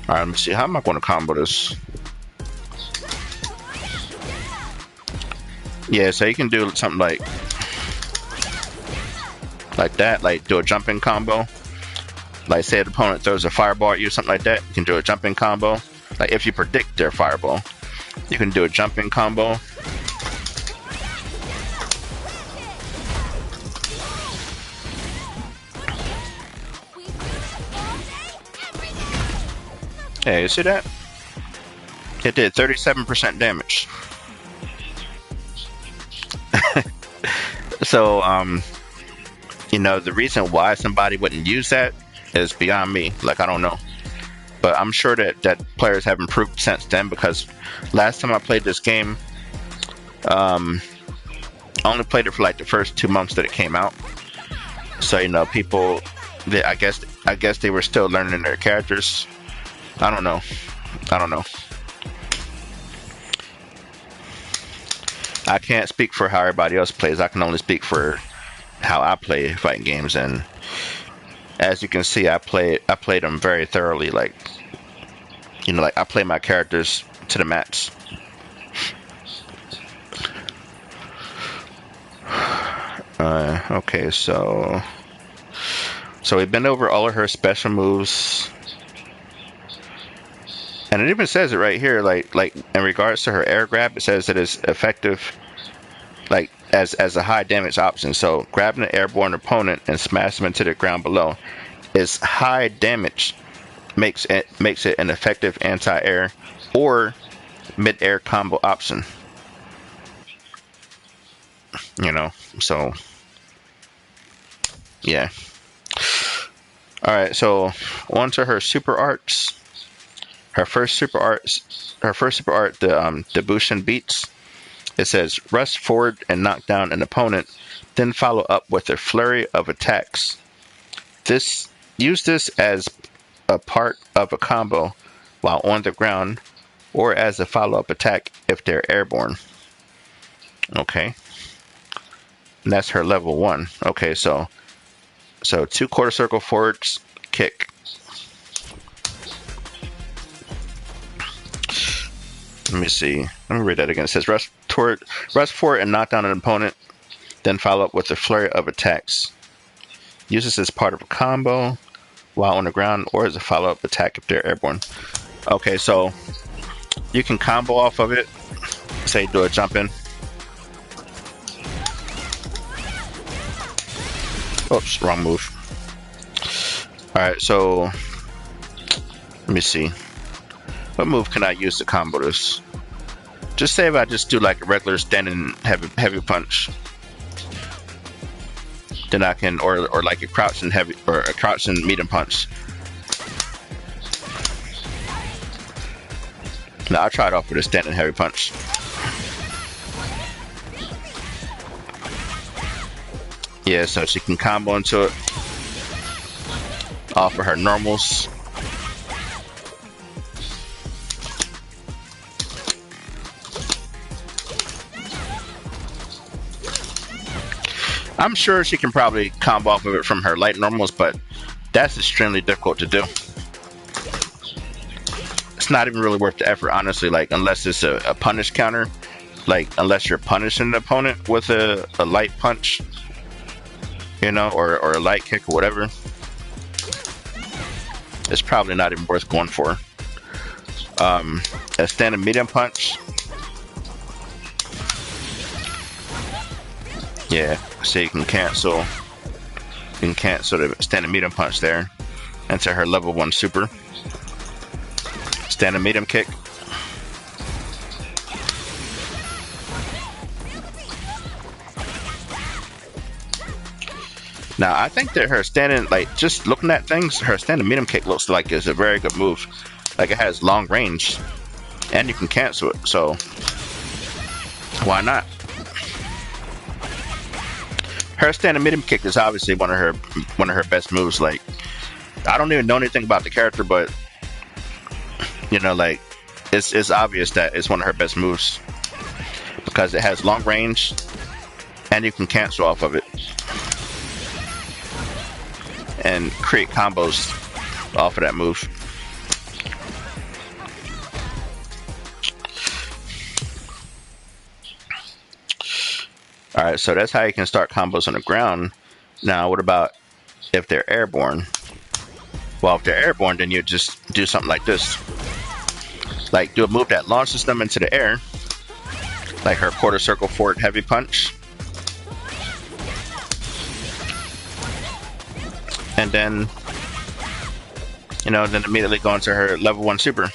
Alright, let me see. How am I going to combo this? Yeah, so you can do something like that, like do a jumping combo. Like say the opponent throws a fireball at you, something like that. You can do a jumping combo. Like if you predict their fireball, you can do a jumping combo. Hey, you see that? It did 37% damage. So, you know, the reason why somebody wouldn't use that is beyond me. Like, I don't know. But I'm sure that players have improved since then, because last time I played this game, I only played it for like the first 2 months that it came out. So, you know, people, I guess they were still learning their characters. I don't know. I can't speak for how everybody else plays. I can only speak for how I play fighting games, and as you can see, I play them very thoroughly. Like, you know, like I play my characters to the max. Okay, so we've been over all of her special moves. And it even says it right here, like in regards to her air grab, it says it is effective, like as a high damage option. So grabbing an airborne opponent and smash them into the ground below is high damage, makes it an effective anti-air or mid-air combo option. You know, so yeah. All right, so on to her super arts. Her first super art, the Bushin Beats. It says, rush forward and knock down an opponent, then follow up with a flurry of attacks. Use this as a part of a combo while on the ground, or as a follow-up attack if they're airborne. Okay. And that's her level 1. Okay, so 2 quarter circle forwards, kick. Let me see. Let me read that again. It says rush forward and knock down an opponent, then follow up with a flurry of attacks. Use this as part of a combo while on the ground or as a follow-up attack if they're airborne. Okay, so you can combo off of it. Say do a jump in. Oops, wrong move. Alright, so let me see. What move can I use to combo this? Just say if I just do like a regular standing heavy punch. Then I can, or like a crouching heavy, or a crouching medium punch. Now I tried off with a standing heavy punch. Yeah, so she can combo into it. Off of her normals. I'm sure she can probably combo off of it from her light normals, but that's extremely difficult to do. It's not even really worth the effort, honestly, like unless it's a punish counter. Like unless you're punishing the opponent with a light punch, you know, or a light kick or whatever. It's probably not even worth going for. A standing medium punch. Yeah, so you can cancel the standing medium punch there into her level 1 super. Standing medium kick. Now I think that her standing, like just looking at things, her standing medium kick looks like it's a very good move. Like it has long range, and you can cancel it. So why not? Her standing medium kick is obviously one of her best moves. Like I don't even know anything about the character, but you know, like it's obvious that it's one of her best moves because it has long range and you can cancel off of it and create combos off of that move. Alright, so that's how you can start combos on the ground. Now, what about if they're airborne? Well, if they're airborne, then you just do something like this. Like, do a move that launches them into the air. Like her quarter circle forward heavy punch. And then, you know, then immediately go into her level 1 super.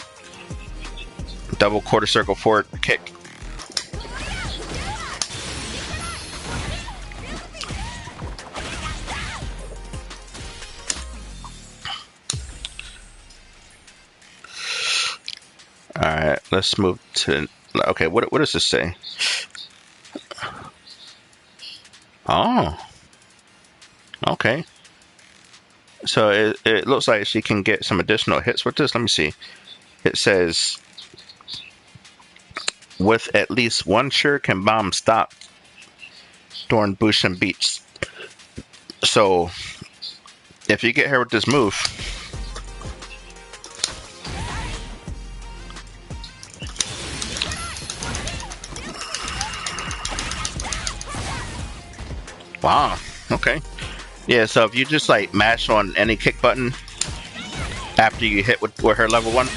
Double quarter circle forward kick. Alright, let's move to... Okay, what does this say? Oh. Okay. So it looks like she can get some additional hits with this. Let me see. It says... with at least one shuriken bomb stopped during Bushin beats. So, if you get her with this move... Wow, okay. Yeah, so if you just like mash on any kick button after you hit with her level 1.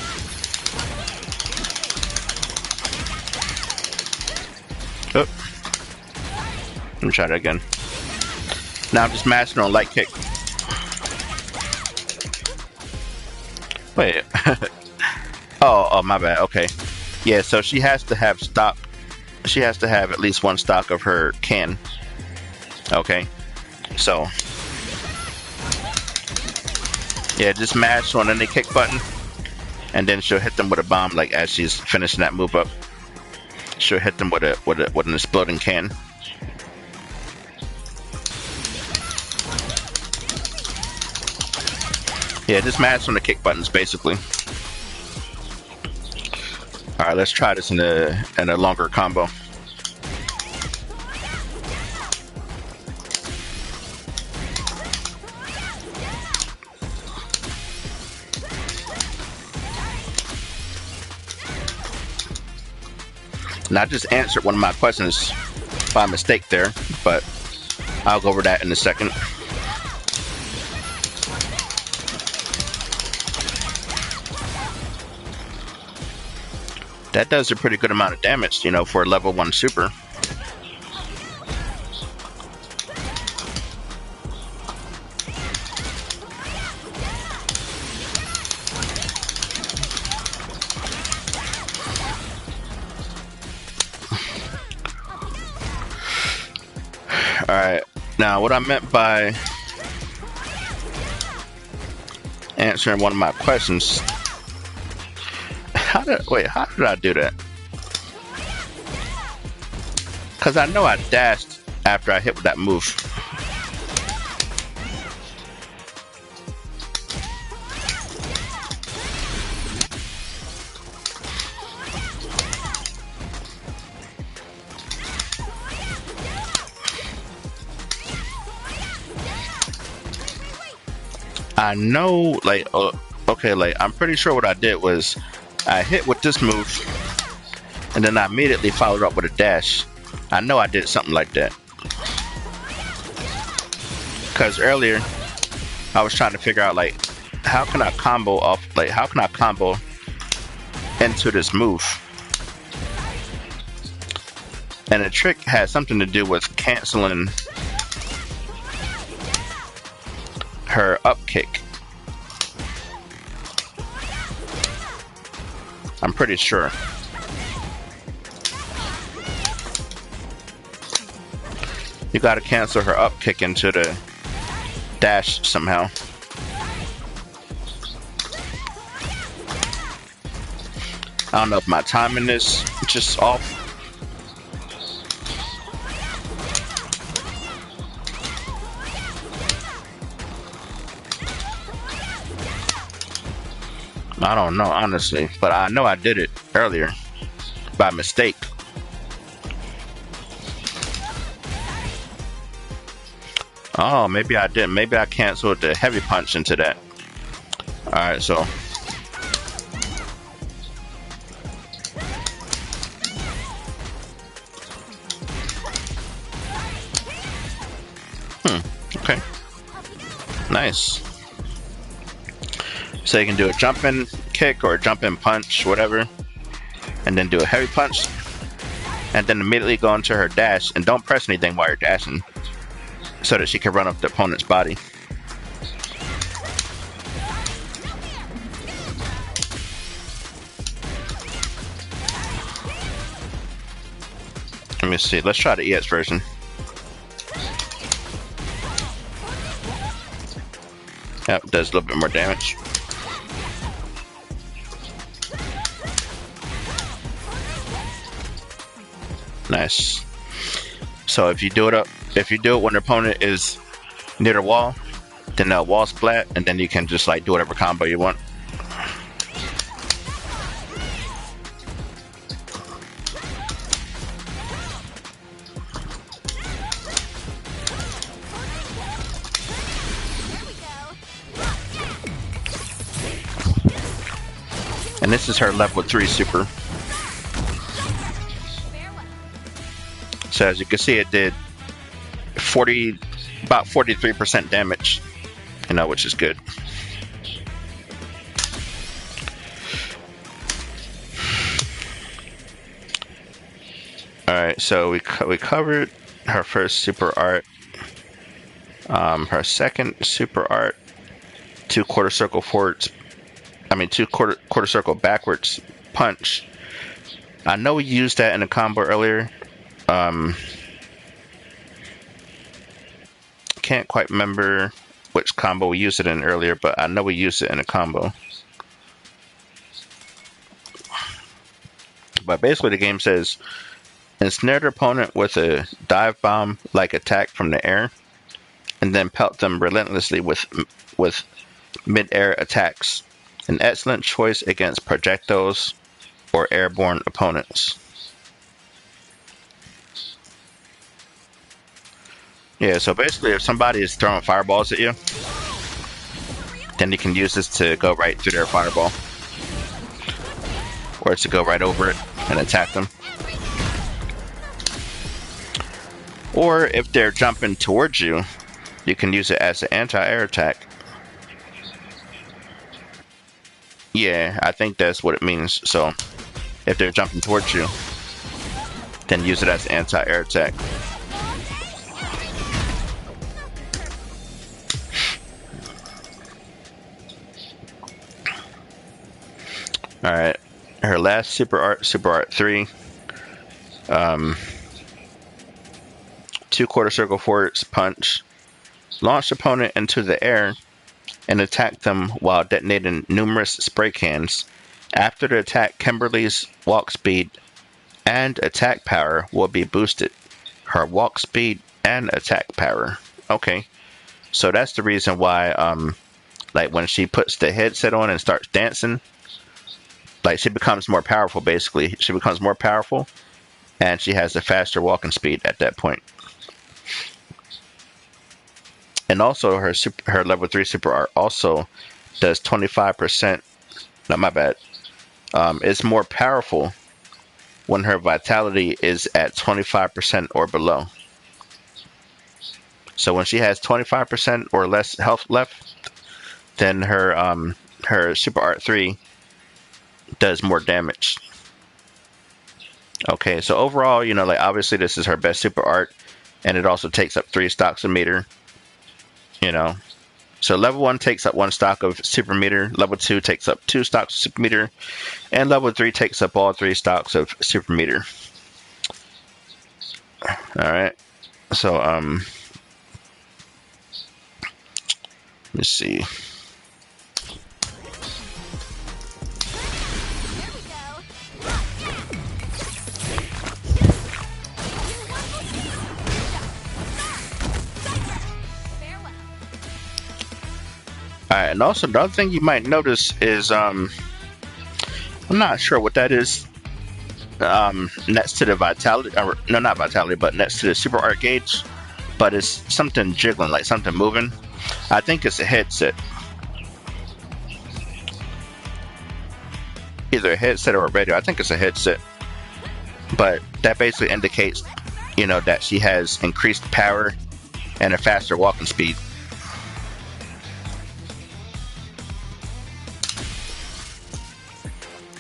Oh. Let me try that again. Now I'm just mashing on light kick. Wait. oh, my bad. Okay. Yeah, so she has to have stock. She has to have at least one stock of her can. Okay, so yeah, just mash on any kick button, and then she'll hit them with a bomb. Like as she's finishing that move up, she'll hit them with an exploding can. Yeah, just mash on the kick buttons, basically. All right, let's try this in a longer combo. And I just answered one of my questions by mistake there, but I'll go over that in a second. That does a pretty good amount of damage, you know, for a level 1 super. Alright, now what I meant by answering one of my questions, how did I do that? Because I know I dashed after I hit with that move. I know, like, okay, like, I'm pretty sure what I did was I hit with this move, and then I immediately followed up with a dash. I know I did something like that. Because earlier, I was trying to figure out, like, how can I combo into this move? And the trick had something to do with canceling her up kick. I'm pretty sure. You gotta cancel her up kick into the dash somehow. I don't know if my timing is just off. I don't know, honestly, but I know I did it earlier by mistake. Oh, maybe I didn't. Maybe I canceled the heavy punch into that. Alright, so. Okay. Nice. So you can do a jumping kick or a jumping punch, whatever, and then do a heavy punch, and then immediately go into her dash, and don't press anything while you're dashing, so that she can run up the opponent's body. Let me see. Let's try the EX version. Yep, does a little bit more damage. Nice. So if you do it when the opponent is near the wall, then the wall splat, and then you can just like do whatever combo you want. And this is her level 3 super. So as you can see, it did about 43% damage, you know, which is good. All right, so we covered her first super art, her second super art, 2 quarter circle forwards. I mean, 2 quarter circle backwards punch. I know we used that in a combo earlier. Can't quite remember which combo we used it in earlier, but I know we used it in a combo. But basically the game says, ensnare the opponent with a dive bomb like attack from the air, and then pelt them relentlessly with mid-air attacks. An excellent choice against projectiles or airborne opponents. Yeah, so basically if somebody is throwing fireballs at you, then you can use this to go right through their fireball. Or to go right over it and attack them. Or if they're jumping towards you, you can use it as an anti-air attack. Yeah, I think that's what it means. So if they're jumping towards you, then use it as an anti-air attack. Alright, her last Super Art 3. 2 quarter circle forwards punch. Launch opponent into the air and attack them while detonating numerous spray cans. After the attack, Kimberly's walk speed and attack power will be boosted. Her walk speed and attack power. Okay, so that's the reason why, like when she puts the headset on and starts dancing, like she becomes more powerful. Basically, she becomes more powerful, and she has a faster walking speed at that point. And also, her level 3 super art also does 25%. No, my bad. It's more powerful when her vitality is at 25% or below. So when she has 25% or less health left, then her super art 3 does more damage. Okay, so overall, like obviously this is her best super art, and it also takes up 3 stocks a meter. So level 1 takes up 1 stock of super meter, level 2 takes up 2 stocks of super meter, and level 3 takes up all 3 stocks of super meter. Alright, so let's see. Alright, and also the other thing you might notice is I'm not sure what that is. Next to the vitality, or no, not vitality, but next to the super art gauge, but it's something jiggling, like something moving. I think it's a headset, either a headset or a radio. I think it's a headset, but that basically indicates, that she has increased power and a faster walking speed.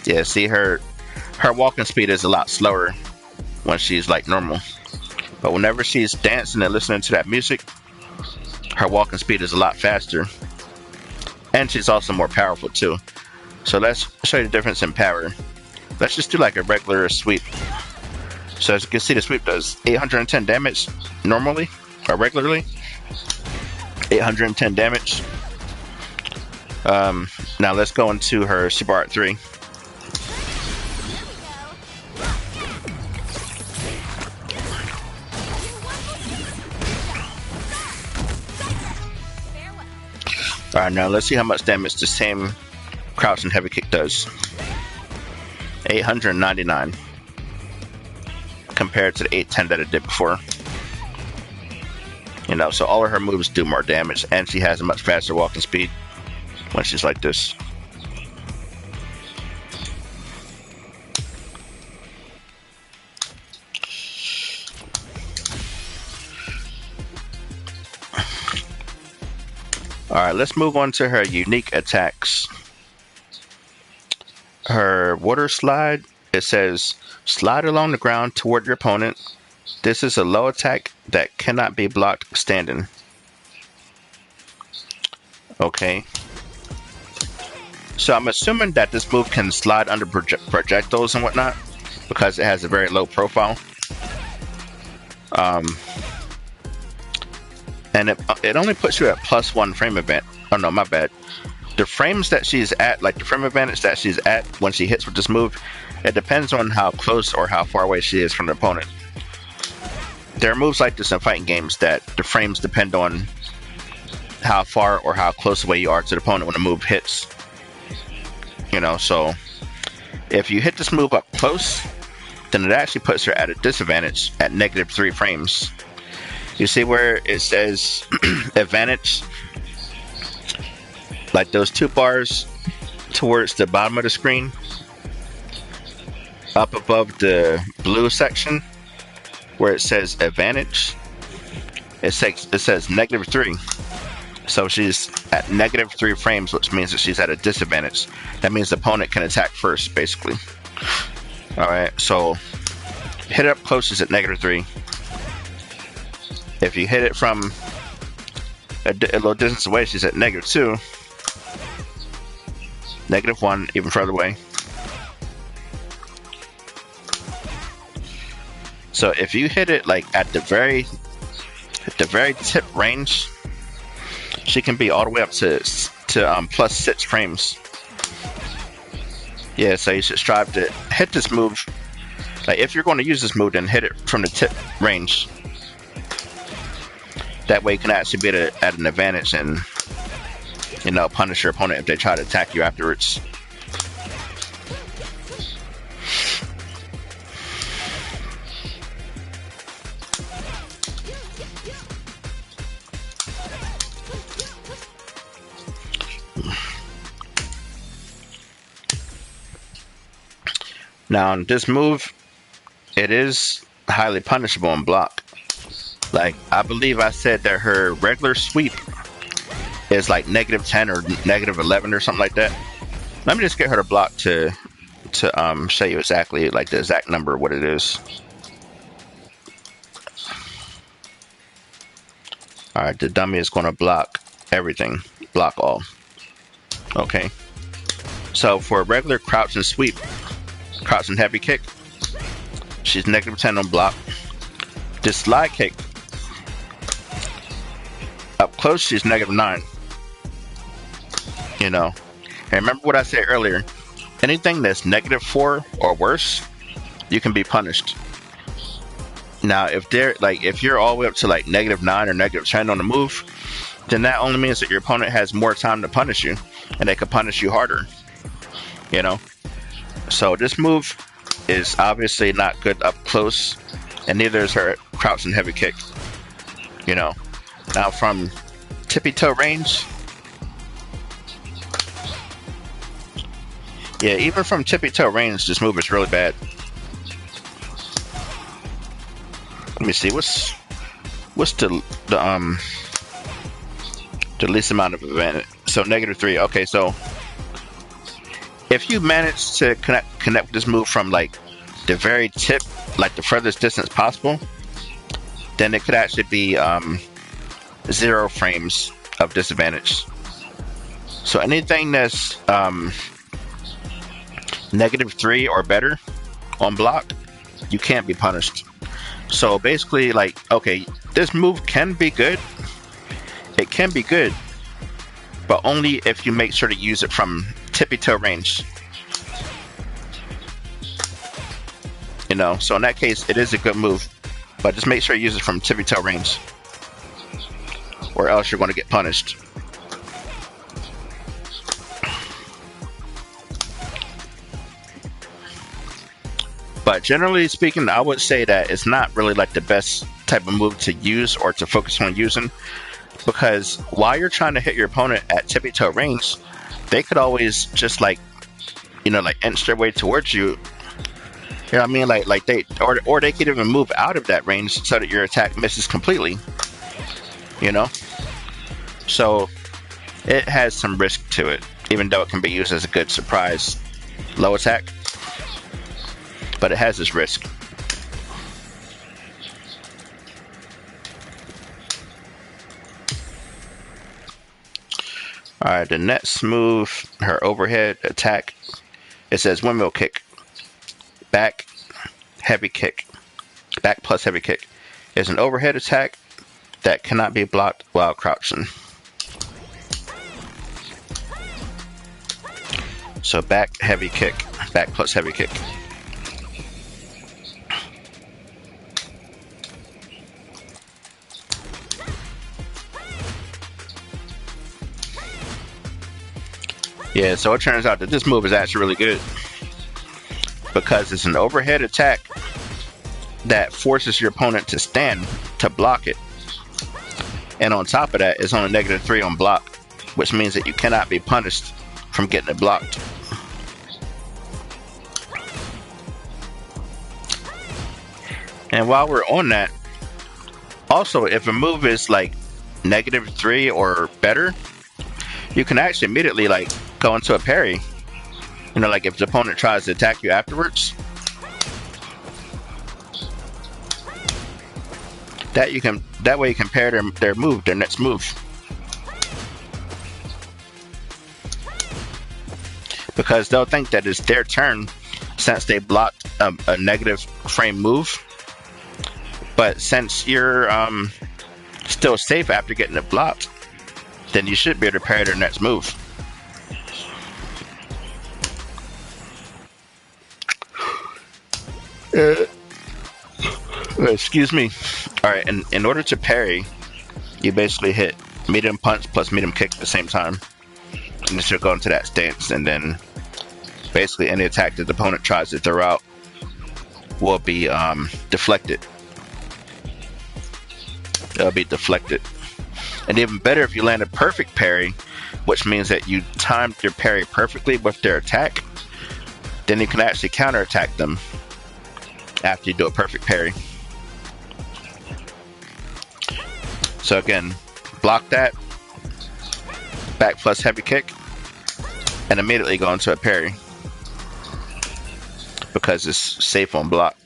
Yeah, see, her walking speed is a lot slower when she's like normal, but whenever she's dancing and listening to that music, her walking speed is a lot faster, and she's also more powerful too. So let's show you the difference in power. Let's just do like a regular sweep. So as you can see, the sweep does 810 damage normally, or regularly. 810 damage. Now let's go into her Super Art 3. Alright, now let's see how much damage the same crouch and heavy kick does. 899 compared to the 810 that it did before. So all of her moves do more damage, and she has a much faster walking speed when she's like this. Alright, let's move on to her unique attacks. Her water slide, it says, slide along the ground toward your opponent. This is a low attack that cannot be blocked standing. Okay. So I'm assuming that this move can slide under projectiles and whatnot, because it has a very low profile. And it only puts you at +1 frame event. Oh no, my bad. The frames that she's at, like the frame advantage that she's at when she hits with this move, it depends on how close or how far away she is from the opponent. There are moves like this in fighting games that the frames depend on how far or how close away you are to the opponent when the move hits. So if you hit this move up close, then it actually puts her at a disadvantage at -3 frames. You see where it says advantage? Like those 2 bars towards the bottom of the screen, up above the blue section where it says advantage, it says -3. So she's at -3 frames, which means that she's at a disadvantage. That means the opponent can attack first, basically. Alright, so hit it up close, she's at -3. If you hit it from a little distance away, she's at -2. -1, even further away. So if you hit it like at the very tip range, she can be all the way up to +6 frames. Yeah, so you should strive to hit this move. Like if you're going to use this move, then hit it from the tip range. That way you can actually be at an advantage and, you know, punish your opponent if they try to attack you afterwards. Now, this move, it is highly punishable on block. Like, I believe I said that her regular sweep is like -10 or -11 or something like that. Let me just get her to block to show you exactly, like, the exact number of what it is. Alright, the dummy is going to block everything. Block all. Okay. So, for a regular crouch and sweep, crouch and heavy kick, she's -10 on block. This slide kick, up close, she's -9. You know, and remember what I said earlier, anything that's -4 or worse, you can be punished. Now, if you're all the way up to like -9 or -10 on the move, then that only means that your opponent has more time to punish you, and they can punish you harder. You know, so this move is obviously not good up close, and neither is her crouch and heavy kick. You know, now from tippy toe range, yeah, even from tippy toe range, this move is really bad. Let me see, what's the least amount of advantage? So -3. Okay, so if you manage to connect this move from like the very tip, like the furthest distance possible, then it could actually be 0 frames of disadvantage. So anything that's -3 or better on block, you can't be punished. So basically, like, okay, this move can be good. It can be good, but only if you make sure to use it from tippy toe range. You know, so in that case, it is a good move, but just make sure you use it from tippy toe range, or else you're going to get punished. But generally speaking, I would say that it's not really like the best type of move to use or to focus on using, because while you're trying to hit your opponent at tippy toe range, they could always just like, you know, like inch their way towards you. You know what I mean? Like they could even move out of that range so that your attack misses completely. You know? So it has some risk to it, even though it can be used as a good surprise low attack. But it has this risk. Alright, the next move, her overhead attack, it says windmill kick. Back heavy kick. Back plus heavy kick is an overhead attack that cannot be blocked while crouching. So back heavy kick. Back plus heavy kick. Yeah, so it turns out that this move is actually really good, because it's an overhead attack that forces your opponent to stand to block it. And on top of that, it's on a -3 on block, which means that you cannot be punished from getting it blocked. And while we're on that, Also, if a move is like -3 or better, you can actually immediately like go into a parry. You know, like if the opponent tries to attack you afterwards, that way you can parry their move, their next move. Because they'll think that it's their turn since they blocked a negative frame move. But since you're still safe after getting it blocked, then you should be able to parry their next move. Excuse me. Alright, and in order to parry, you basically hit medium punch plus medium kick at the same time. And then she'll go into that stance, and then basically any attack that the opponent tries to throw out will be deflected. It'll be deflected. And even better if you land a perfect parry, which means that you timed your parry perfectly with their attack, then you can actually counterattack them after you do a perfect parry. So again, block that, back plus heavy kick, and immediately go into a parry because it's safe on block.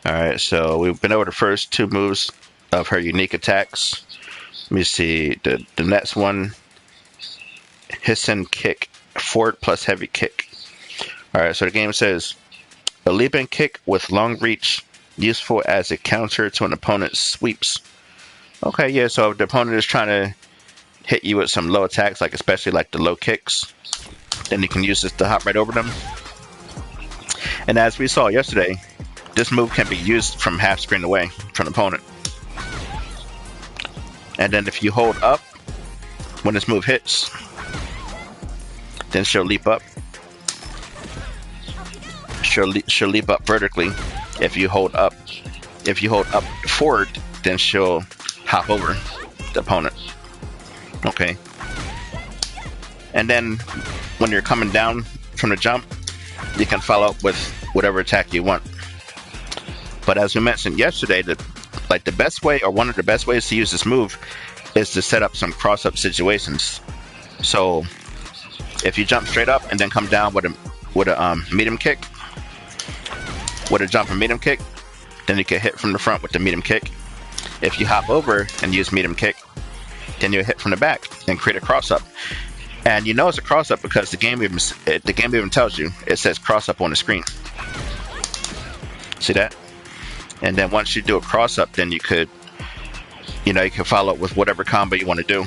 Alright, so we've been over the first two moves of her unique attacks. Let me see, the next one, Hissin kick, forward plus heavy kick. Alright, so the game says, a leaping kick with long reach, useful as a counter to an opponent's sweeps. Okay, yeah, so if the opponent is trying to hit you with some low attacks, like especially like the low kicks, then you can use this to hop right over them. And as we saw yesterday, this move can be used from half screen away from the opponent. And then if you hold up when this move hits, then she'll leap up. She'll leap up vertically. If you hold up forward, then she'll hop over the opponent. Okay. And then when you're coming down from the jump, you can follow up with whatever attack you want. But as we mentioned yesterday, the best way, or one of the best ways to use this move, is to set up some cross-up situations. So if you jump straight up and then come down with a medium kick, with a jump and medium kick, then you can hit from the front with the medium kick. If you hop over and use medium kick, then you hit from the back and create a cross-up. And you know it's a cross-up because the game even tells you. It says cross-up on the screen. See that? And then once you do a cross-up, then you could follow up with whatever combo you want to do.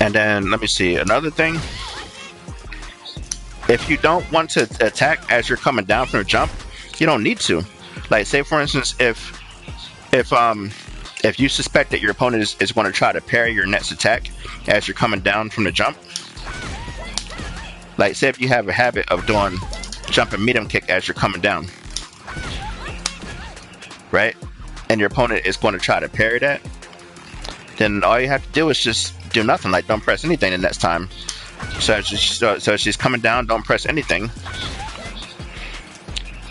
And then, let me see, another thing. If you don't want to attack as you're coming down from the jump, you don't need to. Like, say for instance, if you suspect that your opponent is going to try to parry your next attack as you're coming down from the jump, like say if you have a habit of doing jump and medium kick as you're coming down, right? And your opponent is going to try to parry that, then all you have to do is just do nothing, like don't press anything the next time. So she's coming down, don't press anything.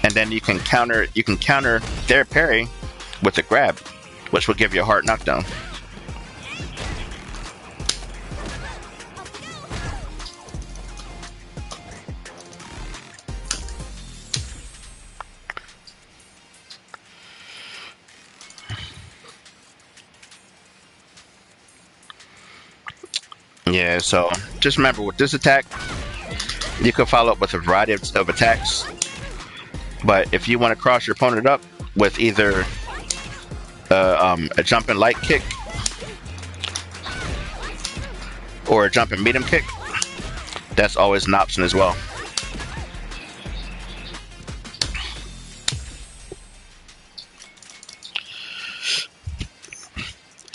And then you can counter their parry with a grab, which will give you a hard knockdown. Yeah, so just remember with this attack, you can follow up with a variety of attacks. But if you want to cross your opponent up with either a jumping light kick or a jumping medium kick, that's always an option as well.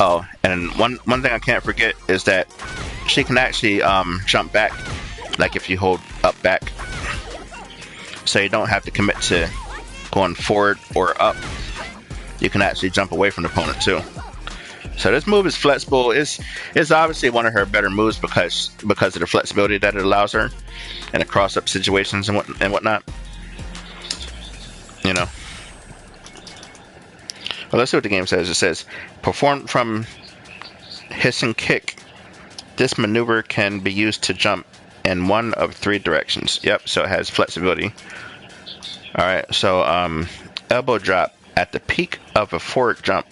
Oh, and one thing I can't forget is that she can actually jump back, like if you hold up back. So you don't have to commit to going forward or up. You can actually jump away from the opponent too. So this move is flexible. It's obviously one of her better moves because of the flexibility that it allows her in the cross up situations and whatnot. You know. Well, let's see what the game says. It says, performed from hissing kick. This maneuver can be used to jump in one of 3 directions. Yep, so it has flexibility. Alright, so elbow drop at the peak of a forward jump.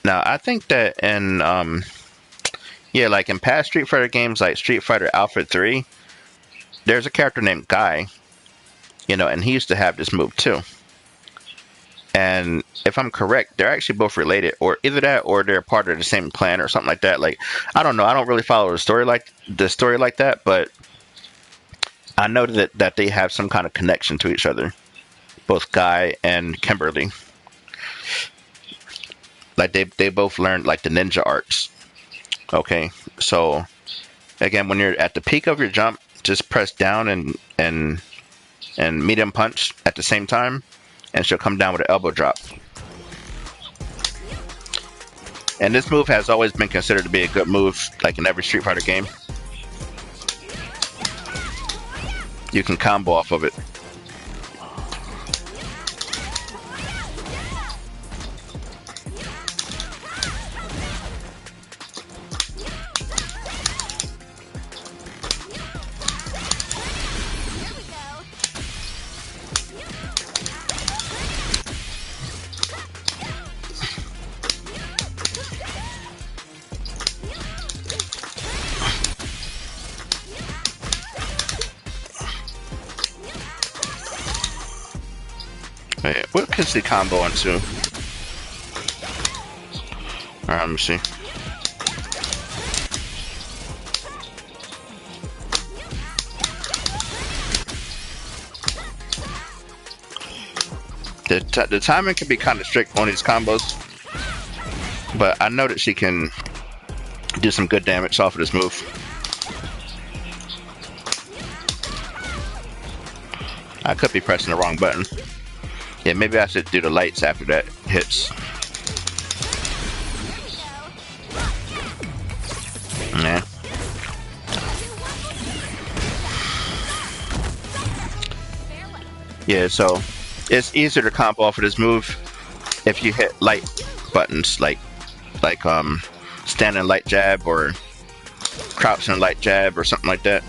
Now, I think that in like in past Street Fighter games like Street Fighter Alpha 3, there's a character named Guy, and he used to have this move too. And if I'm correct, they're actually both related, or either that or they're part of the same clan or something like that. Like, I don't know. I don't really follow the story like that, but I know that they have some kind of connection to each other, both Guy and Kimberly. Like they both learned like the ninja arts. Okay, so again, when you're at the peak of your jump, just press down and medium punch at the same time, and she'll come down with an elbow drop. And this move has always been considered to be a good move, like in every Street Fighter game. You can combo off of it. Wait, what can she combo into? Alright, let me see. The timing can be kind of strict on these combos, but I know that she can do some good damage off of this move. I could be pressing the wrong button. Yeah, maybe I should do the lights after that hits. Yeah. Yeah, so it's easier to combo off of this move if you hit light buttons like standing light jab or crouching light jab or something like that.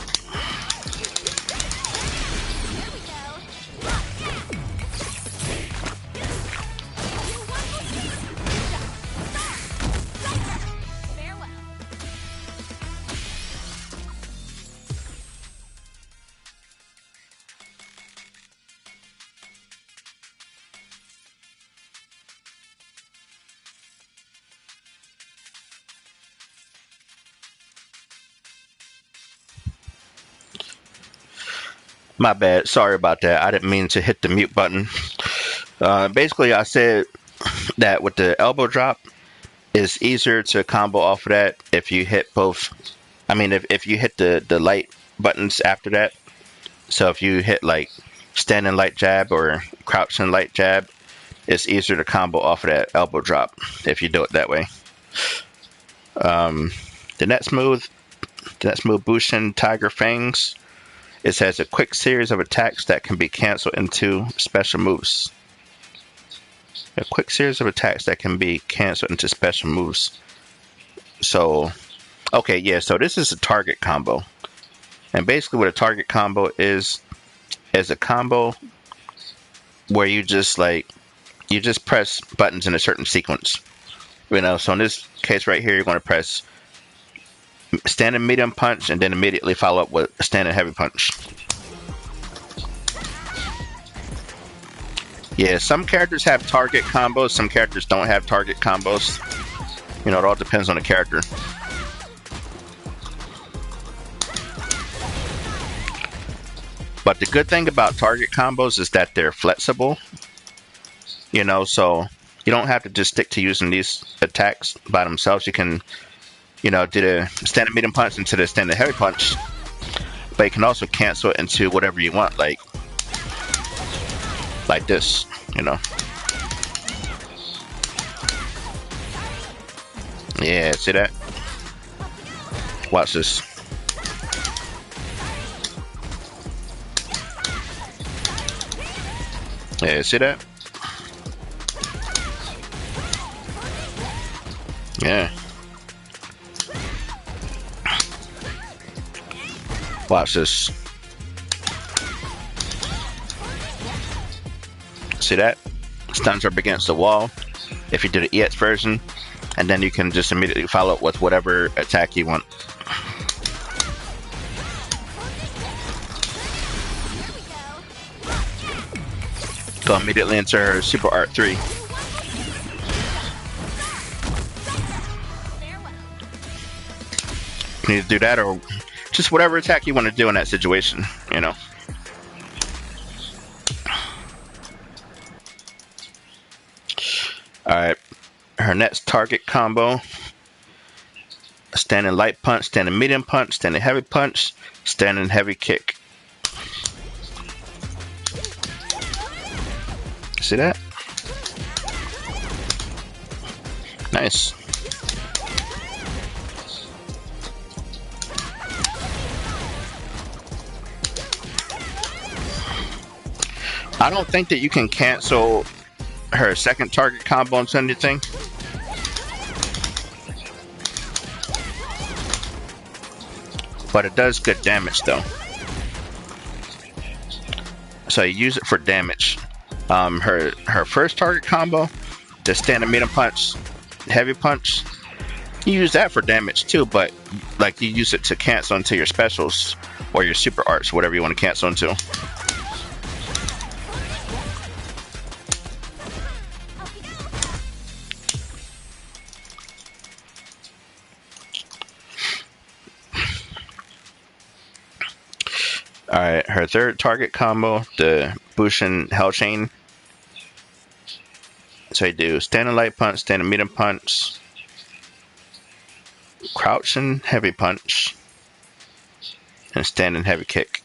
My bad. Sorry about that. I didn't mean to hit the mute button. Basically, I said that with the elbow drop, it's easier to combo off of that if you hit both. I mean, if you hit the light buttons after that. So if you hit like standing light jab or crouching light jab, it's easier to combo off of that elbow drop if you do it that way. The next move, Bushin Tiger Fangs. It has a quick series of attacks that can be canceled into special moves. A quick series of attacks that can be canceled into special moves. So, okay, yeah, so this is a target combo. And basically what a target combo is a combo where you just press buttons in a certain sequence. So in this case right here, you're going to press standing medium punch and then immediately follow up with a standing heavy punch. Yeah, some characters have target combos, some characters don't have target combos. It all depends on the character. But the good thing about target combos is that they're flexible. So you don't have to just stick to using these attacks by themselves. You can do the standing medium punch into the standing heavy punch, but you can also cancel it into whatever you want, like this, you know. Yeah, see that? Watch this. Yeah, see that? Yeah. Watch this. See that? Stuns up against the wall if you do the EX version, and then you can just immediately follow it with whatever attack you want. Go immediately into her Super Art 3. You need to do that, or just whatever attack you want to do in that situation, you know. Alright, her next target combo: standing light punch, standing medium punch, standing heavy punch, standing heavy kick. See that? Nice. I don't think that you can cancel her second target combo into anything. But it does good damage though. So you use it for damage. Her first target combo, the standing medium punch, heavy punch, you use that for damage too, but like you use it to cancel into your specials or your super arts, whatever you want to cancel into. Alright, her third target combo, the Bushin Hell Chain. So you do standing light punch, standing medium punch, crouching heavy punch, and standing heavy kick.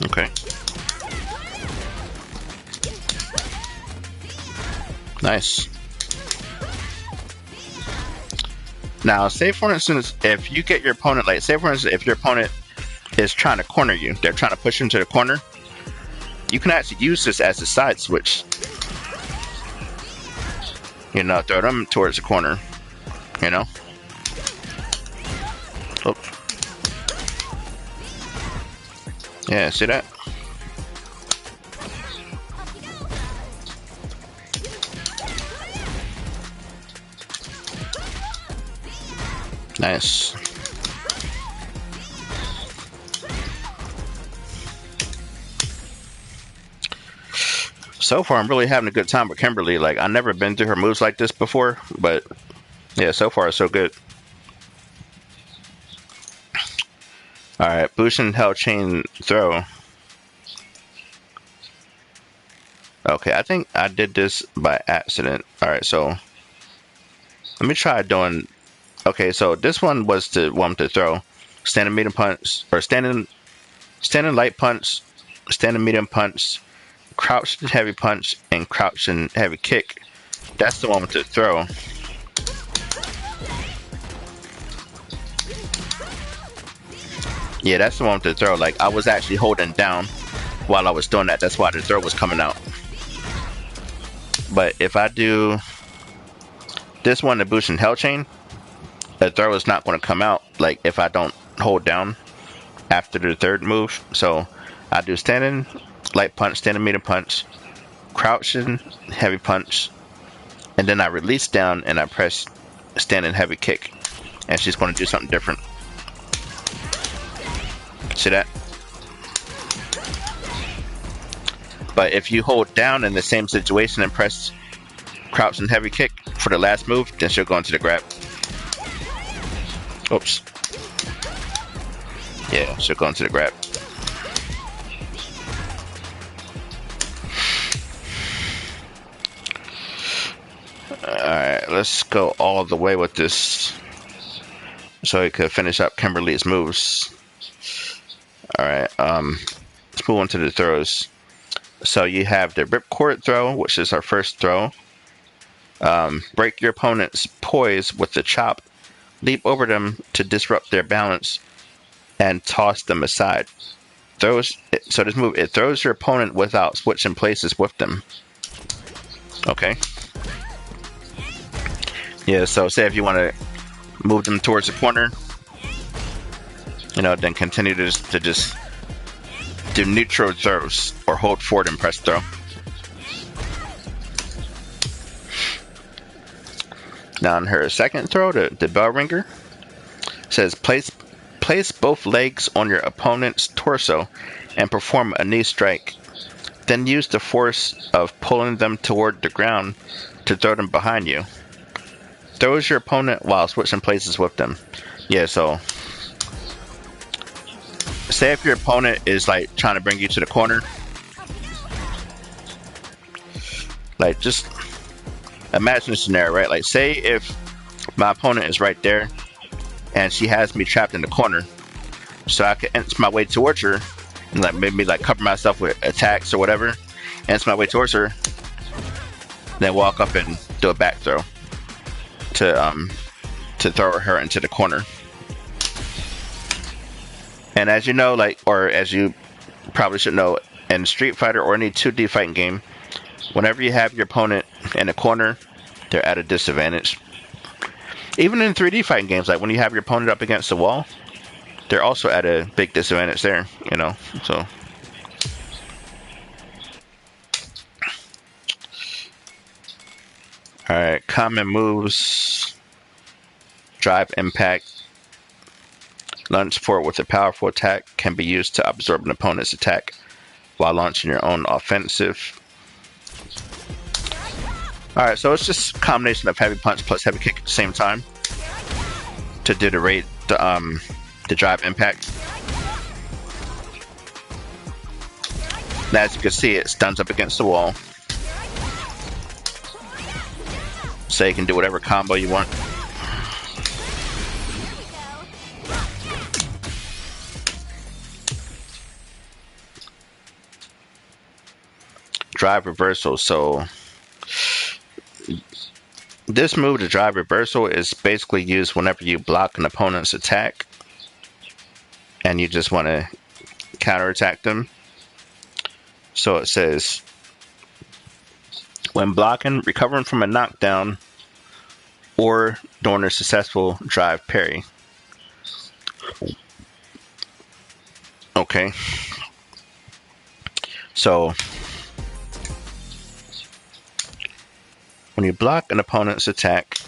Okay. Nice. Now, say for instance, if you get your opponent, like, say for instance, if your opponent is trying to corner you, they're trying to push you into the corner, you can actually use this as a side switch. You know, throw them towards the corner, you know? Oh. Yeah, see that? Nice. So far, I'm really having a good time with Kimberly. Like, I've never been through her moves like this before, but yeah, so far, so good. Alright, Bushin Hell Chain throw. Okay, I think I did this by accident. Alright, so let me try doing. Okay, so this one was the one to throw. Standing medium punch, or standing light punch, standing medium punch, crouching heavy punch, and crouching heavy kick. That's the one with the throw. Yeah, that's the one with the throw. Like, I was actually holding down while I was doing that. That's why the throw was coming out. But if I do this one, the Bushin Hell Chain, the throw is not going to come out, like, if I don't hold down after the third move. So I do standing light punch, standing medium punch, crouching heavy punch, and then I release down and I press standing heavy kick, and she's going to do something different. See that? But if you hold down in the same situation and press crouching heavy kick for the last move, then she'll go into the grab. Oops. Yeah, she'll go into the grab. let's go all the way with this so we could finish up Kimberly's moves. Alright, let's move on to the throws. So you have the ripcord throw, which is our first throw. Break your opponent's poise with the chop. Leap over them to disrupt their balance and toss them aside. So this move, it throws your opponent without switching places with them. Okay. Yeah, so say if you want to move them towards the corner, then continue to just do neutral throws or hold forward and press throw. Now on her second throw, the bell ringer, says place both legs on your opponent's torso and perform a knee strike. Then use the force of pulling them toward the ground to throw them behind you. Throws your opponent while switching places with them. Yeah, so say if your opponent is like trying to bring you to the corner, like just imagine a scenario, right? Like say if my opponent is right there and she has me trapped in the corner, so I can inch my way towards her and like maybe like cover myself with attacks or whatever, inch my way towards her, then walk up and do a back throw to throw her into the corner. And as you know, or as you probably should know, in Street Fighter or any 2D fighting game, whenever you have your opponent in a corner, they're at a disadvantage. Even in 3D fighting games, like when you have your opponent up against the wall, they're also at a big disadvantage there, so. Alright, common moves. Drive impact. Launch forward with a powerful attack can be used to absorb an opponent's attack while launching your own offensive. Alright, so it's just a combination of heavy punch plus heavy kick at the same time to do the drive impact. Now, as you can see, it stuns up against the wall. So you can do whatever combo you want. Drive reversal. So this move, the drive reversal, is basically used whenever you block an opponent's attack and you just want to counterattack them. So it says, when blocking, recovering from a knockdown, or during a successful drive parry. Okay. So when you block an opponent's attack,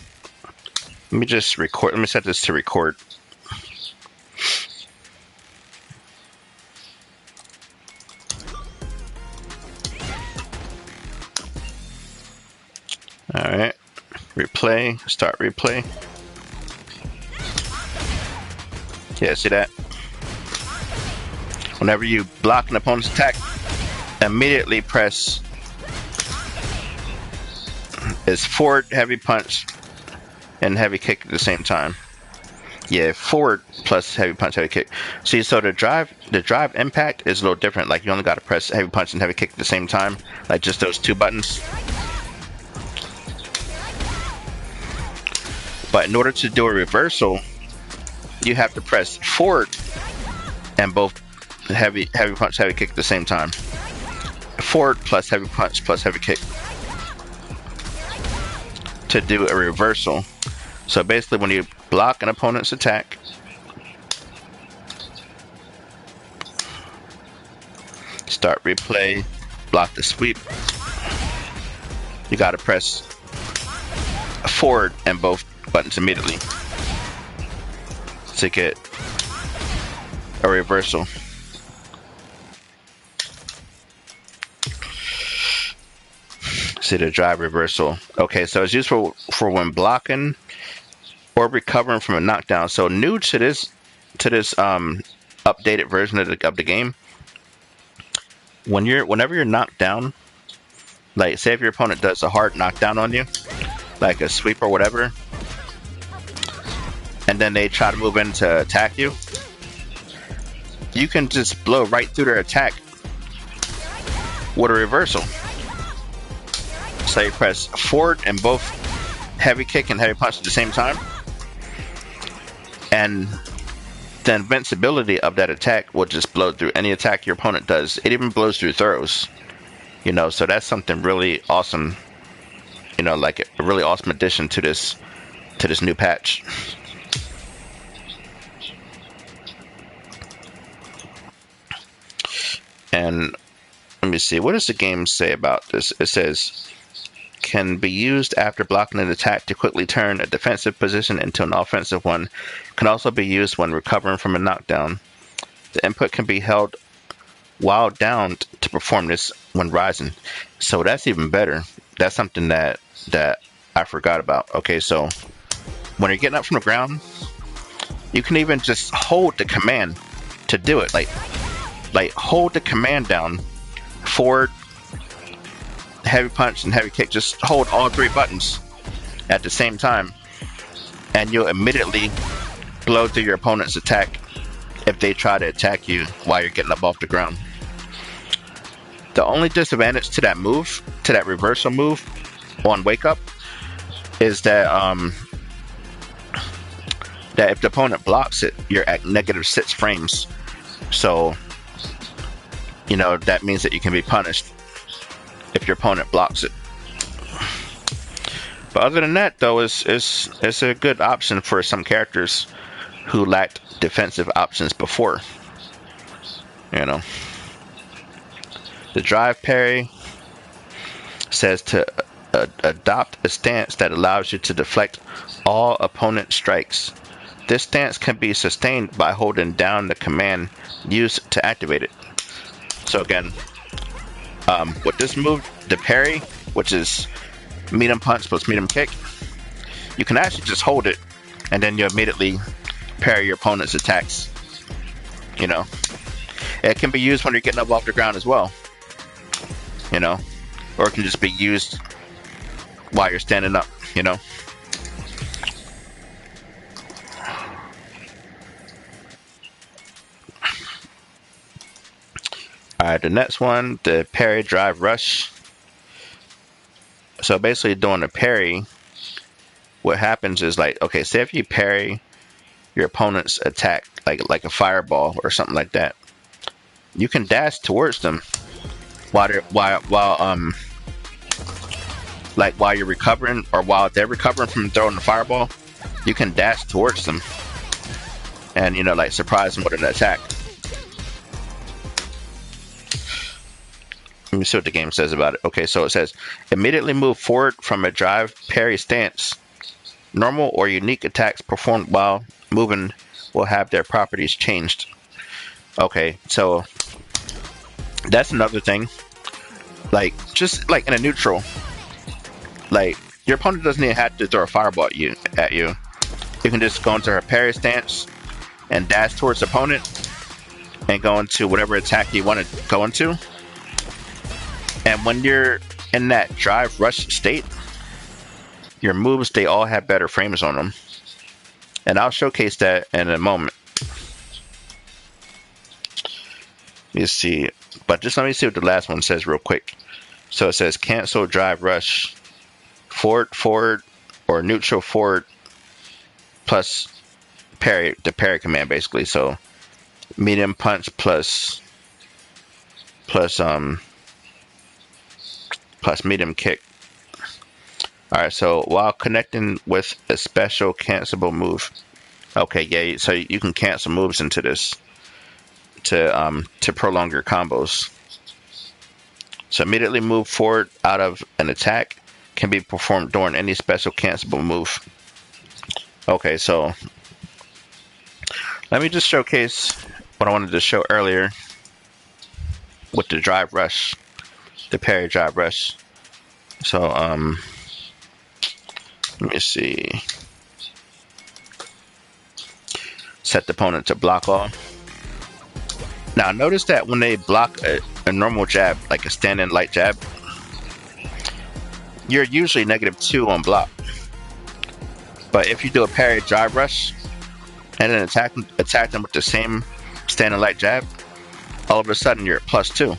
let me just record. Let me set this to record. Alright. Replay. Start replay. Yeah, see that? Whenever you block an opponent's attack, immediately press is forward, heavy punch, and heavy kick at the same time. Yeah, forward plus heavy punch, heavy kick. See, so the drive impact is a little different. Like you only got to press heavy punch and heavy kick at the same time, like just those two buttons. But in order to do a reversal, you have to press forward and both heavy punch, heavy kick at the same time. Forward plus heavy punch plus heavy kick to do a reversal. So basically, when you block an opponent's attack, start replay, block the sweep, you got to press forward and both buttons immediately to get a reversal. See the drive reversal. Okay, so it's useful for when blocking or recovering from a knockdown. So new to this updated version of the game, whenever you're knocked down, like say if your opponent does a hard knockdown on you, like a sweep or whatever, and then they try to move in to attack you, you can just blow right through their attack with a reversal. So you press forward and both heavy kick and heavy punch at the same time, and the invincibility of that attack will just blow through any attack your opponent does. It even blows through throws, you know, so that's something really awesome, you know, like a really awesome addition to this new patch. And let me see, what does the game say about this? It says, can be used after blocking an attack to quickly turn a defensive position into an offensive one. Can also be used when recovering from a knockdown. The input can be held while down to perform this when rising. So that's even better. That's something that I forgot about. Okay, so when you're getting up from the ground, you can even just hold the command to do it. Like hold the command down, forward, heavy punch, and heavy kick. Just hold all three buttons at the same time, and you'll immediately blow through your opponent's attack if they try to attack you while you're getting up off the ground. The only disadvantage to that move, to that reversal move on wake up, is that that if the opponent blocks it, you're at -6 frames. So, you know, that means that you can be punished if your opponent blocks it. But other than that, though, it's a good option for some characters who lacked defensive options before. You know, the drive parry says to adopt a stance that allows you to deflect all opponent strikes. This stance can be sustained by holding down the command used to activate it. So again, with this move, the parry, which is medium punch plus medium kick, you can actually just hold it, and then you immediately parry your opponent's attacks. You know, it can be used when you're getting up off the ground as well. You know, or it can just be used while you're standing up. You know. Alright, the next one, the parry drive rush. So basically doing a parry, what happens is, like, okay, say if you parry your opponent's attack like a fireball or something like that, you can dash towards them while you're recovering, or while they're recovering from throwing the fireball, you can dash towards them and, you know, like surprise them with an attack. Let me see what the game says about it. Okay, so it says, immediately move forward from a drive parry stance. Normal or unique attacks performed while moving will have their properties changed. Okay, so that's another thing. Like, just like in a neutral, like, your opponent doesn't even have to throw a fireball at you. You can just go into her parry stance and dash towards the opponent and go into whatever attack you want to go into. And when you're in that drive rush state, your moves, they all have better frames on them. And I'll showcase that in a moment. You see, but just let me see what the last one says real quick. So it says cancel drive rush, forward, or neutral forward plus parry, the parry command basically. So medium punch plus medium kick. Alright, so while connecting with a special cancelable move. Okay, yeah, so you can cancel moves into this to prolong your combos. So immediately move forward out of an attack can be performed during any special cancelable move. Okay, so let me just showcase what I wanted to show earlier with the drive rush. The parry drive rush. So let me see. Set the opponent to block all. Now notice that when they block a normal jab, like a stand-in light jab, you're usually -2 on block. But if you do a parry drive rush and then attack them with the same standing light jab, all of a sudden you're at +2.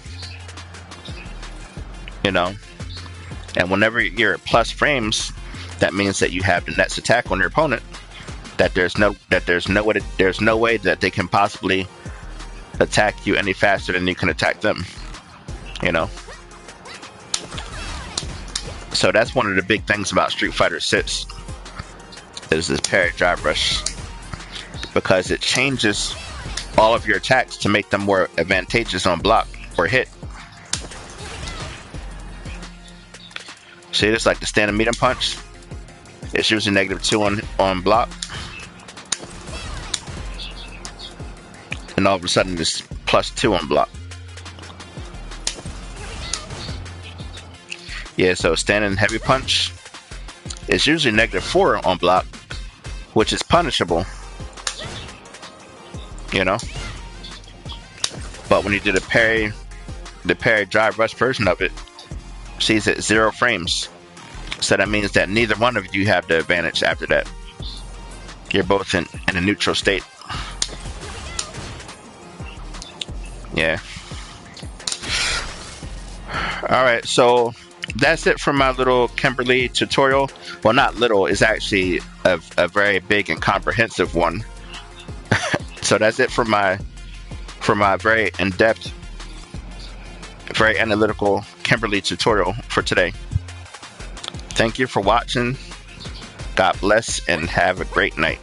You know, and whenever you're at plus frames, that means that you have the next attack on your opponent. That there's no way that they can possibly attack you any faster than you can attack them. You know. So that's one of the big things about Street Fighter 6 is this parry drive rush, because it changes all of your attacks to make them more advantageous on block or hit. See, it's like the standing medium punch. It's usually -2 on block, and all of a sudden it's +2 on block. Yeah, so standing heavy punch is usually -4 on block, which is punishable. You know, but when you do the parry drive rush version of it, sees at 0 frames. So that means that neither one of you have the advantage after that. You're both in a neutral state. Yeah. Alright, so that's it for my little Kimberly tutorial. Well, not little, it's actually a very big and comprehensive one. So that's it for my very in-depth, very analytical Kimberly tutorial for today. Thank you for watching. God bless and have a great night.